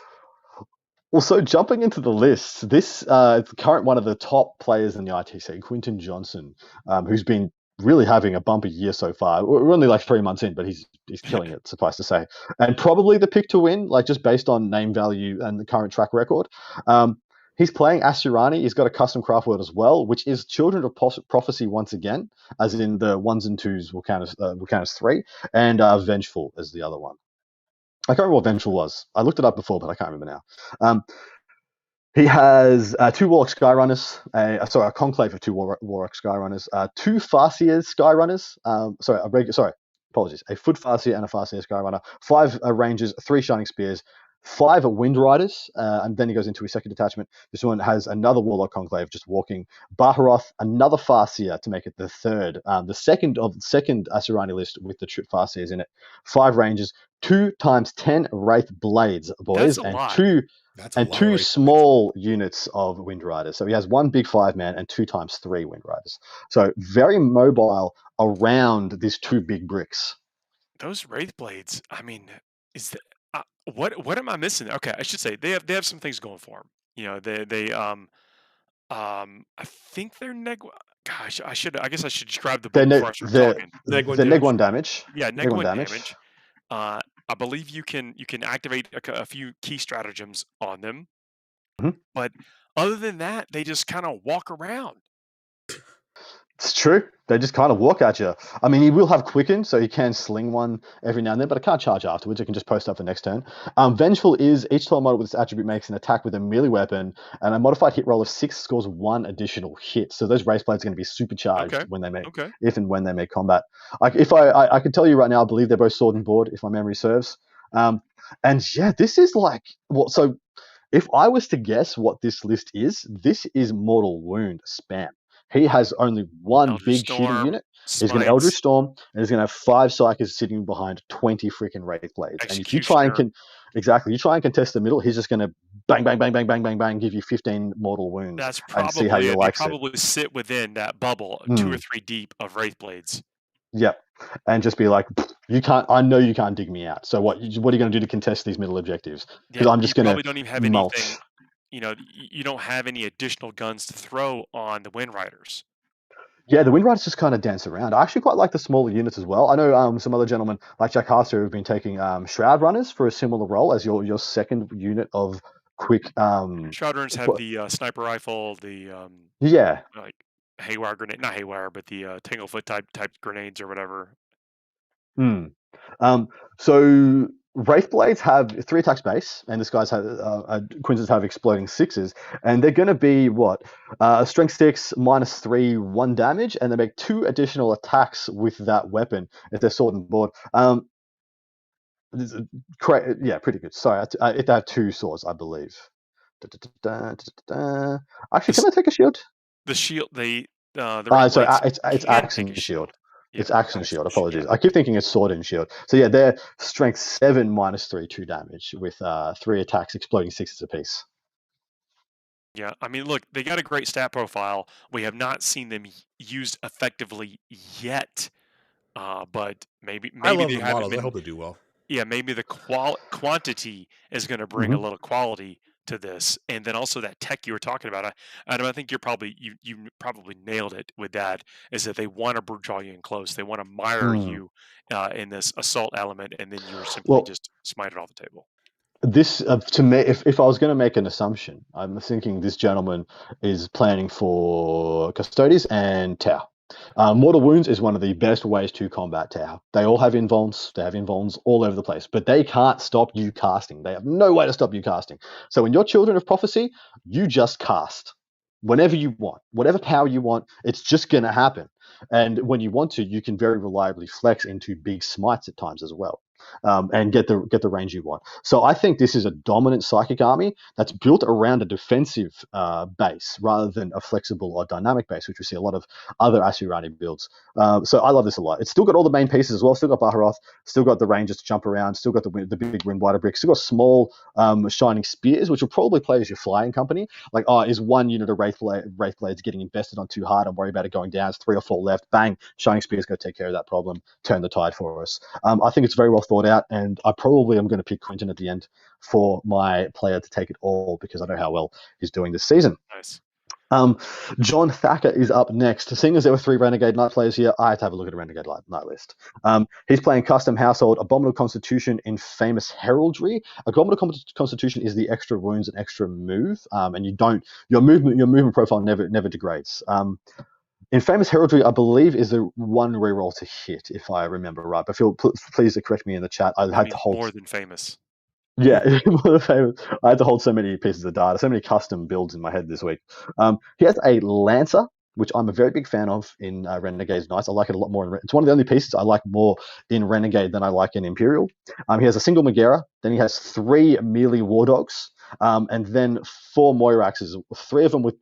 Well, so jumping into the list, this current one of the top players in the ITC, Quinton Johnson, who's been really having a bumper year so far. We're only 3 months in, but he's killing it, suffice to say, and probably the pick to win, just based on name value and the current track record. He's playing Asturani. He's got a custom craft world as well, which is Children of Prophecy once again, as in the 1s and 2s will count as 3, and Vengeful as the other one. I can't remember what Vengeful was. I looked it up before, but I can't remember now. He has 2 Warlock Skyrunners, a conclave of 2 Warlock Skyrunners, 2 Farseer Skyrunners, apologies, a Foot Farseer and a Farseer Skyrunner, 5 Rangers, 3 Shining Spears, 5 Wind Riders, and then he goes into his second detachment. This one has another Warlock Conclave just walking. Baharoth, another Farseer to make it the third. The second Assurani list with the Farseers in it. 5 Rangers, 2 times 10 Wraith Blades, boys, and 2 small units of Wind Riders. So he has 1 big 5-man and 2 times 3 Wind Riders. So very mobile around these 2 big bricks. Those Wraith Blades, I mean, what am I missing? Okay, I should say they have some things going for them. You know, I think they're Gosh, I guess I should describe the They're board ne- before I start they're talking. Neg one they're neg damage. one damage. Yeah, Neg neg one one damage. damage. I believe you can activate a few key stratagems on them, Mhm. but other than that, they just kind of walk around. It's true. They just kind of walk at you. I mean, he will have Quicken, so he can sling one every now and then, but I can't charge afterwards. It can just post up for next turn. Vengeful is each tile model with this attribute makes an attack with a melee weapon, and a modified hit roll of 6 scores 1 additional hit. So those race blades are going to be supercharged Okay, when they make, okay. if and when they make combat. If I can tell you right now, I believe they're both sword and board, if my memory serves. And yeah, this is like what. So if I was to guess what this list is, this is Mortal Wound spam. He has only one Eldritch big shooting Storm, unit. He's going to Eldritch Smites, Storm, and he's going to have 5 Psychers sitting behind 20 freaking Wraith Blades. And if you try and Executioner. you try and contest the middle, he's just going to bang, bang, bang, bang, bang, bang, bang, give you 15 mortal wounds That's and see how probably you it. They likes it. probably sit within that bubble, 2 or 3 deep of Wraith Blades. Yep. And just be like, you can't. I know you can't dig me out. So what? What are you going to do to contest these middle objectives? Because Yeah, I'm you just going to probably don't even have mulch. anything. You know, you don't have any additional guns to throw on the Wind Riders. Yeah, the Wind Riders just kind of dance around. I actually quite like the smaller units as well. I know some other gentlemen like Jack Harster have been taking Shroud Runners for a similar role as your second unit of quick. Shroudrunners have the sniper rifle, the Yeah. like haywire grenade, not haywire, but the Tanglefoot type grenades or whatever. Hmm. So Wraith Blades have 3 attacks base, and this guy's Quinces have exploding 6s, and they're going to be what? Strength 6 -3, 1 damage, and they make 2 additional attacks with that weapon if they're sword and board. Yeah, pretty good. Sorry, if they have 2 swords, I believe. Actually, can I take a shield? The shield, the Wraith So Blades it's can axe take a and shield. shield. Yeah, It's axe and axe shield. and shield. Apologies. I keep thinking it's sword and shield. So yeah, they're strength 7 -3, 2 damage with 3 attacks, exploding 6s apiece. Yeah, I mean, look, they got a great stat profile. We have not seen them used effectively yet, but maybe I love they the haven't models. I been. hope they do well. Yeah, maybe the quantity is going to bring a Hmm. little quality to this, and then also that tech you were talking about. I think you probably nailed it with that. Is that they want to draw you in close. They want to mire Mm. you in this assault element, and then you're simply Well, just smite it off the table. this to me, if I was going to make an assumption, I'm thinking this gentleman is planning for Custodes and Tau. Mortal Wounds is one of the best ways to combat Tau. They all have invulns. They have invulns all over the place, but they can't stop you casting. They have no way to stop you casting. So when you're Children of Prophecy, you just cast whenever you want, whatever power you want. It's just going to happen. And when you want to, you can very reliably flex into big smites at times as well, and get the range you want. So I think this is a dominant psychic army that's built around a defensive base rather than a flexible or dynamic base, which we see a lot of other Asuryani builds. So I love this a lot. It's still got all the main pieces as well. Still got Baharoth, still got the rangers to jump around, still got the big wind wider brick, still got small shining spears, which will probably play as your flying company. Like, is one unit of Wraith Blades getting invested on too hard? I'm worried about it going down. It's 3 or 4 left. Bang, shining spears go take care of that problem. Turn the tide for us. I think it's very well thought out, and I probably am going to pick Quinton at the end for my player to take it all because I know how well he's doing this season. Nice. John Thacker is up next. Seeing as there were 3 Renegade Knight players here, I had to have a look at a Renegade Knight list. He's playing Custom Household, Abominable Constitution, Infamous Heraldry. Abominable Constitution is the extra wounds and extra move, and your movement profile never degrades. Infamous Heraldry, I believe, is the 1 reroll to hit, if I remember right. But please to correct me in the chat. I had to hold more than famous. Yeah, I had to hold so many pieces of data, so many custom builds in my head this week. He has a Lancer, which I'm a very big fan of in Renegade's Knights. I like it a lot more. It's one of the only pieces I like more in Renegade than I like in Imperial. He has a single Megara, then he has 3 melee War Dogs, and then 4 Moiraxes, 3 of them with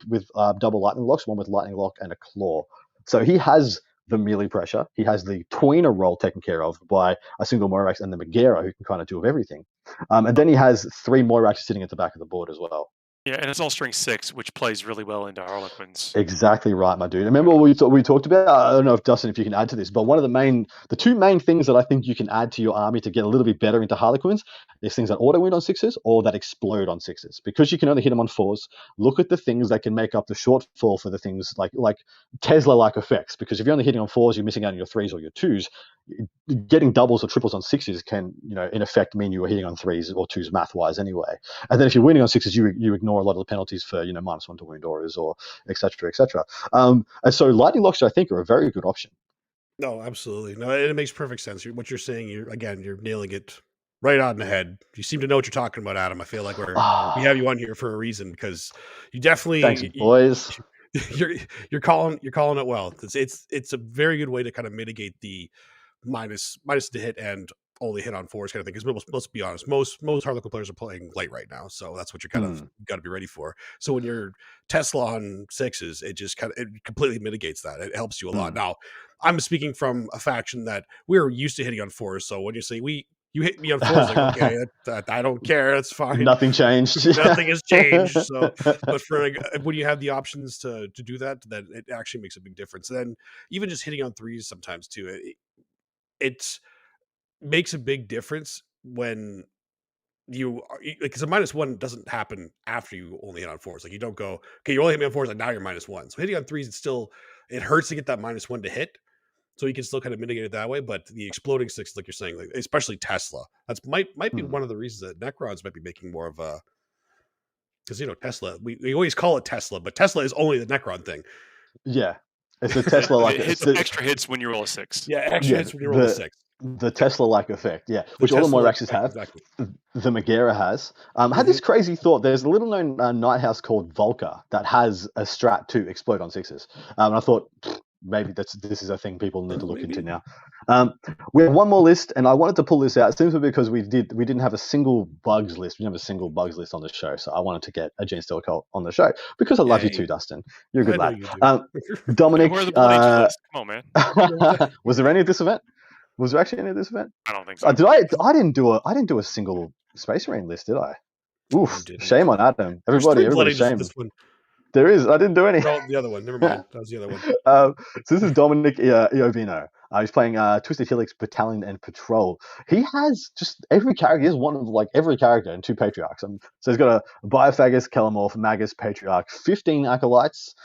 double lightning locks, 1 with lightning lock and a claw. So he has the melee pressure. He has the tweener role taken care of by a single Moirax and the Megara, who can kind of do of everything. And then he has 3 Moiraxes sitting at the back of the board as well. Yeah, and it's all string 6, which plays really well into Harlequins. Exactly right, my dude. Remember what we talked about? I don't know if Dustin, if you can add to this, but the two main things that I think you can add to your army to get a little bit better into Harlequins is things that auto wound on 6s or that explode on 6s. Because you can only hit them on 4s, look at the things that can make up the shortfall for the things like Tesla-like effects. Because if you're only hitting on 4s, you're missing out on your 3s or your 2s. Getting doubles or triples on 6s can, in effect mean you were hitting on 3s or 2s math-wise anyway. And then if you're winning on 6s, you ignore a lot of the penalties for, -1 to wound auras or etc. etc. And so lightning locks, I think, are a very good option. No, absolutely. No, it makes perfect sense. What you're saying, you're nailing it right on the head. You seem to know what you're talking about, Adam. I feel like we have you on here for a reason because you definitely Thanks, boys. You're calling it well. It's a very good way to kind of mitigate the minus to hit and only hit on 4s kind of thing. Because let's be honest, most Harlequin players are playing light right now, so that's what you're kind of got to be ready for. So when you're Tesla on 6s, it just it completely mitigates that. It helps you a lot. Now, I'm speaking from a faction that we're used to hitting on 4s. So when you say you hit me on 4s, like, okay, I don't care. That's fine. Nothing changed. Nothing has changed. So, but when you have the options to do that, then it actually makes a big difference. And then even just hitting on 3s sometimes too, it makes a big difference when you are, because a -1 doesn't happen after you only hit on 4s. Like you don't go, okay, you only hit me on 4s, and now you're -1. So hitting on 3s, it hurts to get that -1 to hit. So you can still kind of mitigate it that way. But the exploding 6, like you're saying, like especially Tesla, might be one of the reasons that Necrons might be making more of a, because Tesla, we always call it Tesla, but Tesla is only the Necron thing. Yeah, it's a Tesla It hits extra hits when you roll a 6. Yeah, extra hits when you roll a 6. The Tesla-like effect, which all the Moiraxes have. Exactly. The Megara has. I had this crazy thought. There's a little-known night house called Volca that has a strat to explode on 6s. And I thought, maybe this is a thing people need to look into now. We have one more list, and I wanted to pull this out simply because we didn't have a single bugs list. We didn't have a single bugs list on the show, so I wanted to get a Gene Steel Cult on the show because I love you too, Dustin. You're a good lad. Dominic, where are the bloody list? Come on, man. Was there any of this event? Was there actually any of this event? I don't think so. I didn't do a single Space Marine list, did I? Oof! Shame on Adam. Everybody, shame. This one. There is. I didn't do any. No, the other one. Never mind. That was the other one. So this is Dominic Iovino. He's playing Twisted Helix Battalion and Patrol. He has just every character. He has one of every character and 2 Patriarchs. So he's got a Biophagus, Kelamorph, Magus, Patriarch, 15 Acolytes,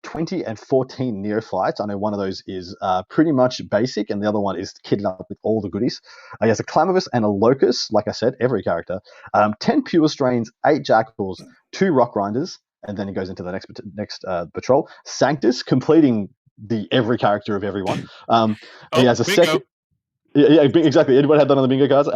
20 and 14 Neophytes. I know one of those is pretty much basic, and the other one is kitted up with all the goodies. He has a Clamavus and a Locust, like I said, every character. 10 Pure Strains, 8 Jackals, 2 Rock Grinders, and then he goes into the next patrol. Sanctus, completing the every character of everyone. He has a bingo. second. Yeah, exactly. Everybody had that on the bingo cards.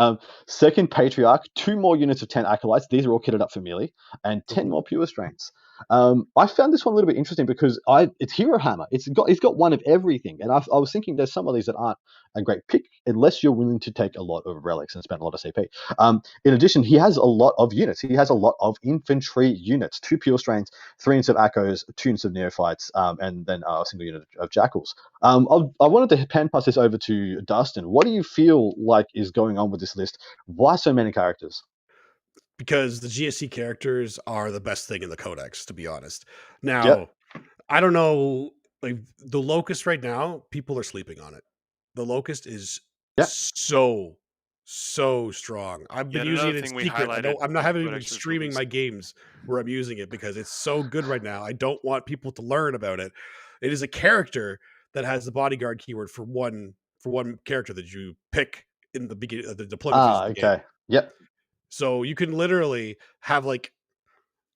Second Patriarch, 2 more units of 10 Acolytes. These are all kitted up for melee, and 10 more Pure Strains. I found this one a little bit interesting because it's Hero Hammer. It's got one of everything, and I was thinking there's some of these that aren't a great pick unless you're willing to take a lot of relics and spend a lot of CP. In addition, he has a lot of units. He has a lot of infantry units: 2 Pure Strains, 3 units of Acos, 2 units of Neophytes, and then a single unit of Jackals. I wanted to pan pass this over to Dustin. What do you feel like is going on with this list? Why so many characters? Because the GSC characters are the best thing in the Codex, to be honest. Now, I don't know, like the Locust right now, people are sleeping on it. The Locust is so strong. I've been using it in secret. I'm not having streaming my games where I'm using it because it's so good right now. I don't want people to learn about it. It is a character that has the bodyguard keyword for one character that you pick in the beginning of the deployment. Okay. Yep. So you can literally have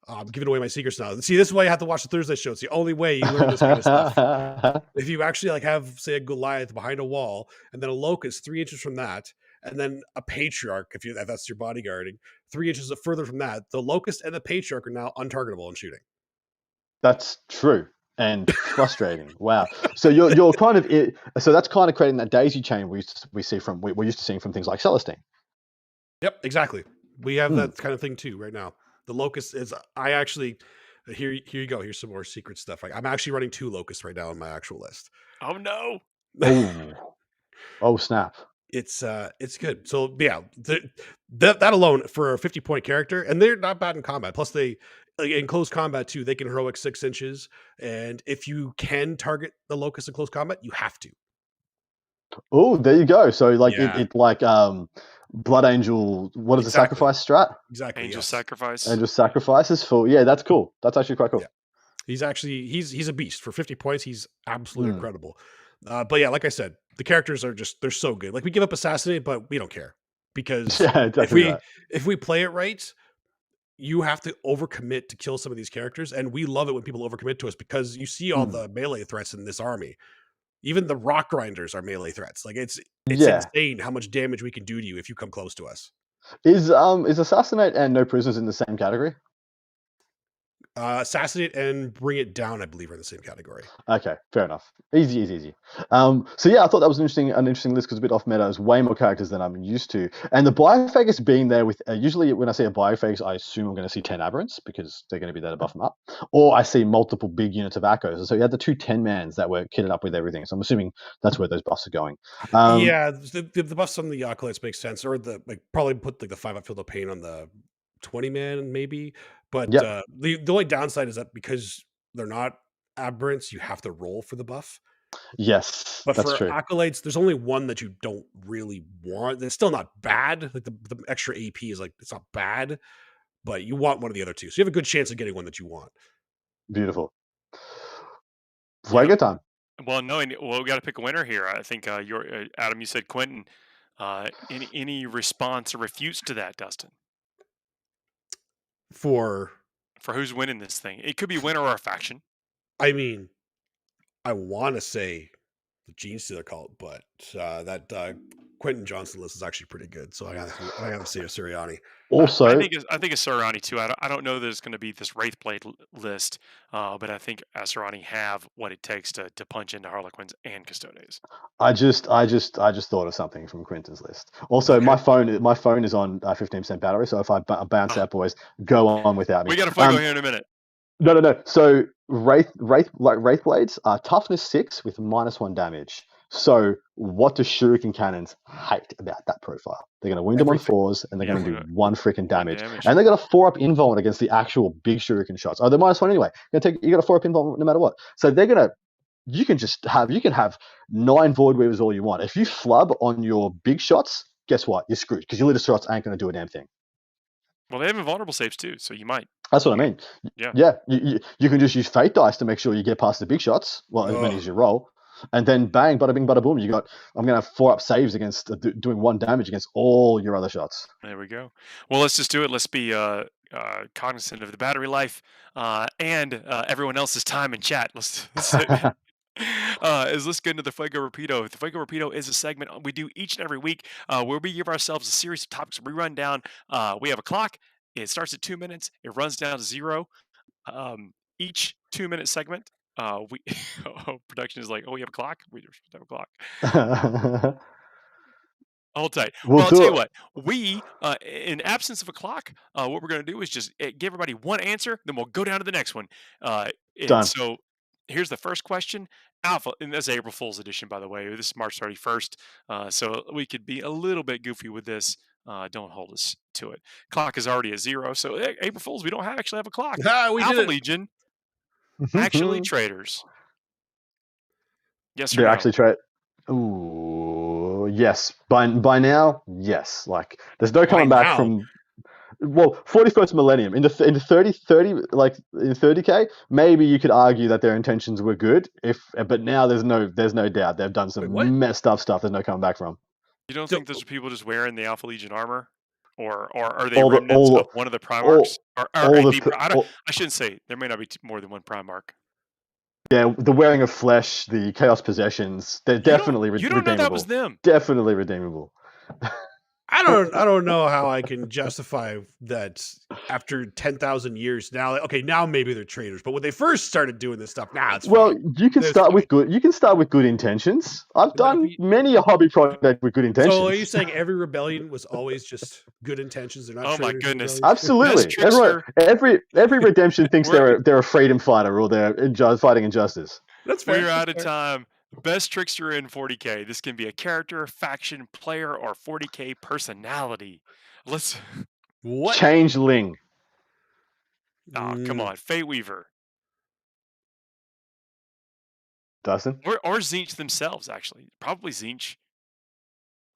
I'm giving away my secrets now. See, this is why you have to watch the Thursday show. It's the only way you learn this kind of stuff. If you actually have, say, a Goliath behind a wall, and then a Locust 3 inches from that, and then a Patriarch, if that's your bodyguarding, 3 inches further from that, the Locust and the Patriarch are now untargetable in shooting. That's true. And frustrating. Wow. So you're kind of so that's kind of creating that daisy chain we're used to seeing from things like Celestine. Yep, exactly. We have that kind of thing too right now. The Locust is. I actually here you go. Here's some more secret stuff. I'm actually running 2 Locusts right now on my actual list. Oh no! Oh snap! It's good. So yeah, that alone for a 50-point character, and they're not bad in combat. Plus they like, in close combat too, they can heroic 6 inches, and if you can target the locust in close combat, you have to. Oh, there you go. So like Yeah. it like Blood Angel. What is the Exactly. sacrifice strat? Exactly. Angel yes. sacrifice. Angel sacrifices for that's cool. That's actually quite cool. Yeah. He's actually he's a beast for 50 points. He's absolutely incredible. But yeah, like I said, the characters are just they're so good. Like we give up assassinate, but we don't care because Yeah, exactly if we play it right, you have to overcommit to kill some of these characters, and we love it when people overcommit to us because you see all the melee threats in this army. Even the rock grinders are melee threats. Like it's Yeah. insane how much damage we can do to you if you come close to us. Is assassinate and no prisoners in the same category? Assassinate and bring it down, I believe, are in the same category. Okay, fair enough. Easy. So yeah, I thought that was an interesting list because a bit off meta. There's way more characters than I'm used to, and the Biophagus being there with usually when I see a Biophagus, I assume I'm going to see 10 aberrants because they're going to be there to buff them up, or I see multiple big units of Akos. And so you had the 2 10-mans that were kitted up with everything. So I'm assuming that's where those buffs are going. Yeah, the buffs on the acolytes makes sense, or the like probably put like the 5-up field of pain on the 20-man maybe. But Yep. the only downside is that because they're not aberrants, you have to roll for the buff. Yes, But that's for true. acolytes, there's only one that you don't really want. It's still not bad. Like the extra AP is like it's not bad, but you want one of the other two. So you have a good chance of getting one that you want. Beautiful. Fuego time. Well, no, we got to pick a winner here. I think your Adam, you said Quentin. Any response or refutes to that, Dustin? For who's winning this thing? It could be winner or a faction. I mean, I want to say the Gene Stealer cult, but that Quentin Johnson list is actually pretty good. So I gotta say a Sirianni. Also, I think it's Sirianni too. I don't know that it's going to be this Wraithblade list, but I think Sirianni have what it takes to punch into Harlequins and Custodes. I just thought of something from Quentin's list. Also, Okay. my phone is on 15% battery, so if I bounce out, boys, go on without me. We got a Fuego here in a minute. No. So Wraith Blades are toughness 6 with -1 damage. So what do Shuriken cannons hate about that profile? They're going to wing them on 4s, and they're going to do 1 freaking damage. And they got a 4-up invuln against the actual big Shuriken shots. Oh, they're -1 anyway. You got a 4-up invuln no matter what. So they're going to. You can have 9 Void Weavers all you want. If you flub on your big shots, guess what? You're screwed because your little shots ain't going to do a damn thing. Well, they have invulnerable saves too, so you might. That's what I mean. Yeah. You can just use Fate Dice to make sure you get past the big shots. Well, as many as you roll. And then bang, bada bing, bada boom. I'm going to have 4-up saves against doing 1 damage against all your other shots. There we go. Well, let's just do it. Let's be cognizant of the battery life and everyone else's time in chat. Let's get into the Fuego Rapido. The Fuego Rapido is a segment we do each and every week where we give ourselves a series of topics we run down. We have a clock. It starts at 2 minutes. It runs down to 0. Each 2-minute segment, production is like, we have a clock. We just have a clock. Hold tight. Well, I'll tell you what. We, in absence of a clock, what we're going to do is just give everybody one answer, then we'll go down to the next one. Done. So here's the first question. Alpha, and that's April Fool's edition, by the way. This is March 31st, so we could be a little bit goofy with this. Don't hold us to it. Clock is already at 0, so April Fools, we don't actually have a clock. We Alpha did it. Legion, actually traitors. Yes or They're no? actually traitors. Ooh, yes. By now, yes. Like, there's no coming back from. Well, 41st millennium in the 30 like in 30k, maybe you could argue that their intentions were good. But now there's no doubt they've done some messed up stuff. There's no coming back from. You don't think those are people just wearing the Alpha Legion armor, or are they remnants of one of the Primarchs? I shouldn't say there may not be more than one Primarch. Yeah, the wearing of flesh, the Chaos possessions, they're definitely redeemable. You don't know that was them. Definitely redeemable. I don't know how I can justify that after 10,000 years now. Okay, now maybe they're traitors, but when they first started doing this stuff, it's fine. You can start with good. You can start with good intentions. I've done many a hobby project with good intentions. So are you saying every rebellion was always just good intentions? They're not. Oh my goodness! Absolutely. Every redemption thinks they're a freedom fighter or they're fighting injustice. That's fair. We're out of time. Best trickster in 40K. This can be a character, faction, player, or 40K personality. Let's. What? Changeling. Oh, come on. Fate Weaver. Dustin? Or Zinch themselves, actually. Probably Zinch.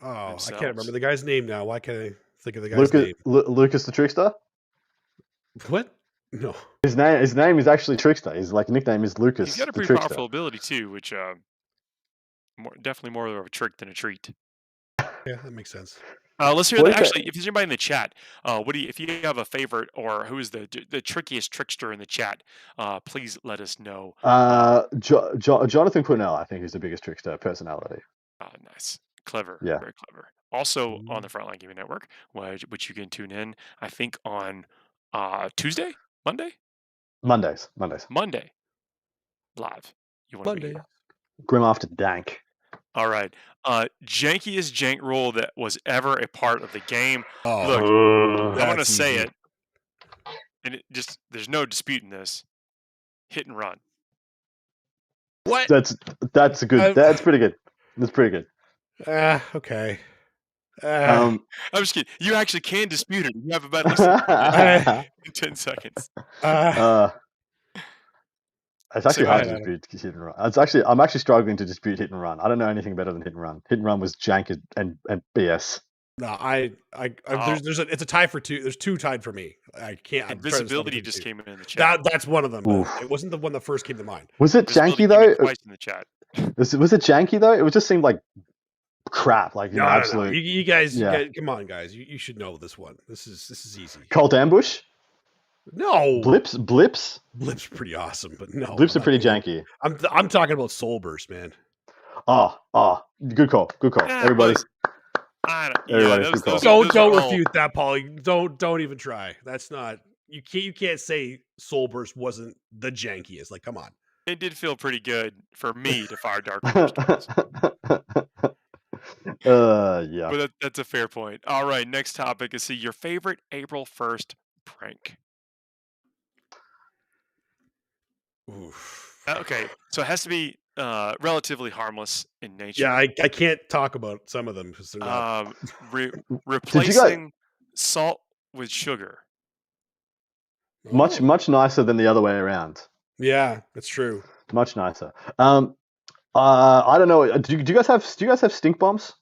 Oh, I can't themselves. remember the guy's name now. Why can't I think of the guy's Lucas, name? Lucas the Trickster? What? No. His name is actually Trickster. His nickname is Lucas He's got a the pretty Trickster. powerful ability, too, which definitely more of a trick than a treat. Yeah, that makes sense. Let's hear that. Actually, if there's anybody in the chat, if you have a favorite or who is the trickiest trickster in the chat, please let us know. Jonathan Quinnell, I think, is the biggest trickster personality. Nice, clever, Yeah. very clever. Also on the Frontline Gaming Network, which you can tune in, I think on Tuesday, Mondays. Monday, live. You want to be Monday. here. Grim After Dank. All right. Jankiest jank rule that was ever a part of the game. Oh, Look, I want to that's say easy. it, and there's no disputing this. Hit and run. What? That's good. That's pretty good. That's pretty good. Okay. I'm just kidding. You actually can dispute it. You have about at least 10 seconds. It's actually hard to dispute hit and run. I'm actually struggling to dispute hit and run. I don't know anything better than hit and run. Hit and run was jank and BS. No, it's a tie for two. There's two tied for me. I can't. Invisibility just came in the chat. That's one of them. It wasn't the one that first came to mind. Was it janky though? Twice in the chat. Was it janky though? It just seemed like crap. Like absolute. No. You guys, come on, guys. You should know this one. This is easy. Cult ambush. No. Blips. Blips pretty awesome, but no. Blips are pretty janky. I'm talking about Soul Burst, man. Good call. Yeah, Everybody. Don't refute that, Paulie. Don't even try. That's not. You can't say Soul Burst wasn't the jankiest. Like, come on. It did feel pretty good for me to fire Dark Burst. Yeah. But that's a fair point. All right, next topic is your favorite April 1st prank. Oof. Okay, so it has to be relatively harmless in nature. Yeah, I can't talk about some of them because they're not. Replacing salt with sugar. Much nicer than the other way around. Yeah, that's true. Much nicer. I don't know. Do you guys have stink bombs?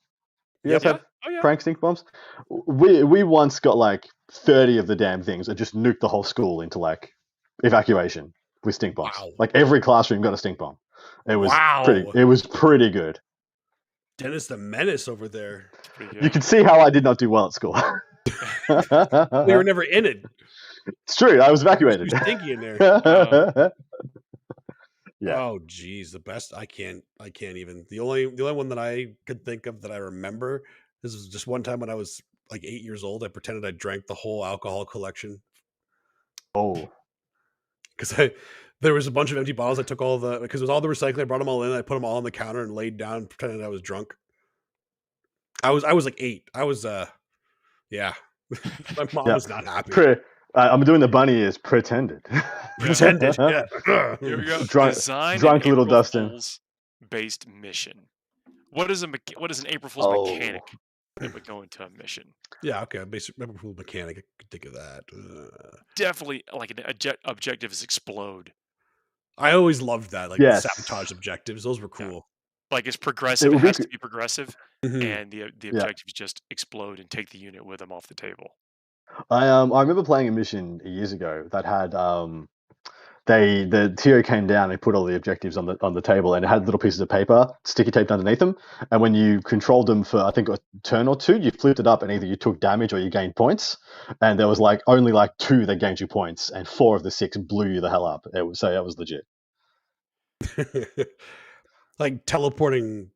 You guys have prank stink bombs? We once got like 30 of the damn things and just nuked the whole school into like evacuation with stink bombs. Wow. Like every classroom got a stink bomb. It was pretty good. Dennis the Menace over there. You can see how I did not do well at school. We were never in it. It's true. I was evacuated. Too stinky in there. Yeah. Oh geez, the best. I can't even. The only one that I could think of that I remember. This was just one time when I was like 8 years old. I pretended I drank the whole alcohol collection. Oh. Because there was a bunch of empty bottles. I took because it was all the recycling. I brought them all in. I put them all on the counter and laid down, pretending I was drunk. I was like 8. I was yeah. My mom was not happy. I'm doing the bunny ears. Pretended. Pretended. Yeah. Here we go. Drunk little Dustin. Based mission. What is an April Fool's mechanic that would go into a mission? Yeah. Okay. Basic April Fool's mechanic. I could think of that. Definitely, like an objective is explode. I always loved that. Like sabotage objectives. Those were cool. Yeah. Like it's progressive. It has to be progressive, and the objectives just explode and take the unit with them off the table. I remember playing a mission years ago that had the TO came down and put all the objectives on the table, and it had little pieces of paper sticky taped underneath them, and when you controlled them for I think a turn or two, you flipped it up and either you took damage or you gained points, and there was like only like 2 that gained you points and 4 of the 6 blew you the hell up. It was legit. Like teleporting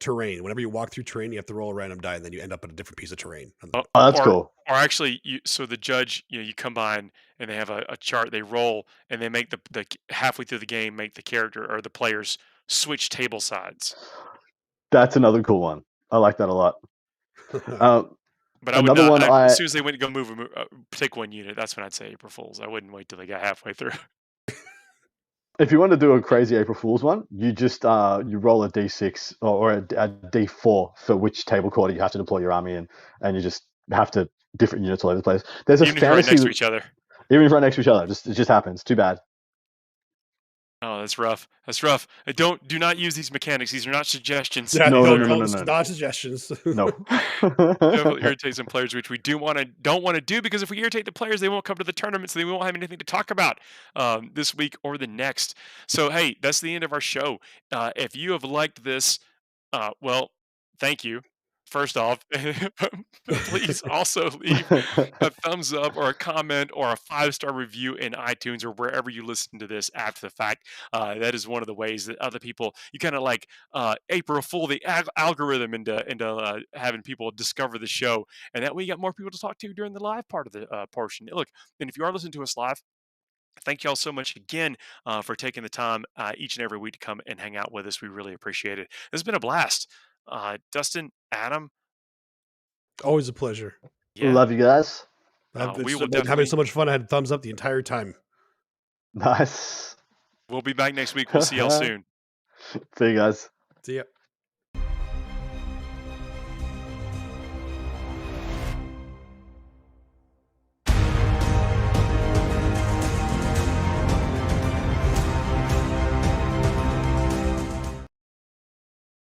terrain. Whenever you walk through terrain, you have to roll a random die, and then you end up at a different piece of terrain. Oh, that's cool. Or actually, so the judge, you combine, and they have a chart. They roll, and they make the halfway through the game, make the character or the players switch table sides. That's another cool one. I like that a lot. But another one, as soon as they went to go take one unit, that's when I'd say April Fools. I wouldn't wait till they got halfway through. If you want to do a crazy April Fool's one, you just you roll a d6 or a d4 for which table quarter you have to deploy your army in, and you just have to different units all over the place. There's a Even if you're right fantasy, next to each other. even if you're right next to each other, it just happens. Too bad. Oh, that's rough. That's rough. Do not use these mechanics. These are not suggestions. Yeah, No, not suggestions. No. Definitely irritate some players, which we don't want to do, because if we irritate the players, they won't come to the tournament, so they won't have anything to talk about this week or the next. So hey, that's the end of our show. If you have liked this, well, thank you. First off, please also leave a thumbs up or a comment or a 5-star review in iTunes or wherever you listen to this after the fact. That is one of the ways that other people, you kind of like April Fool the algorithm into having people discover the show, and that way you got more people to talk to during the live part of the portion. Look, and if you are listening to us live, thank y'all so much again for taking the time each and every week to come and hang out with us. We really appreciate it. This has been a blast. Dustin, Adam. Always a pleasure. Yeah. Love you guys. I've we will been having definitely- so much fun. I had thumbs up the entire time. Nice. We'll be back next week. We'll see y'all soon. See you guys. See ya.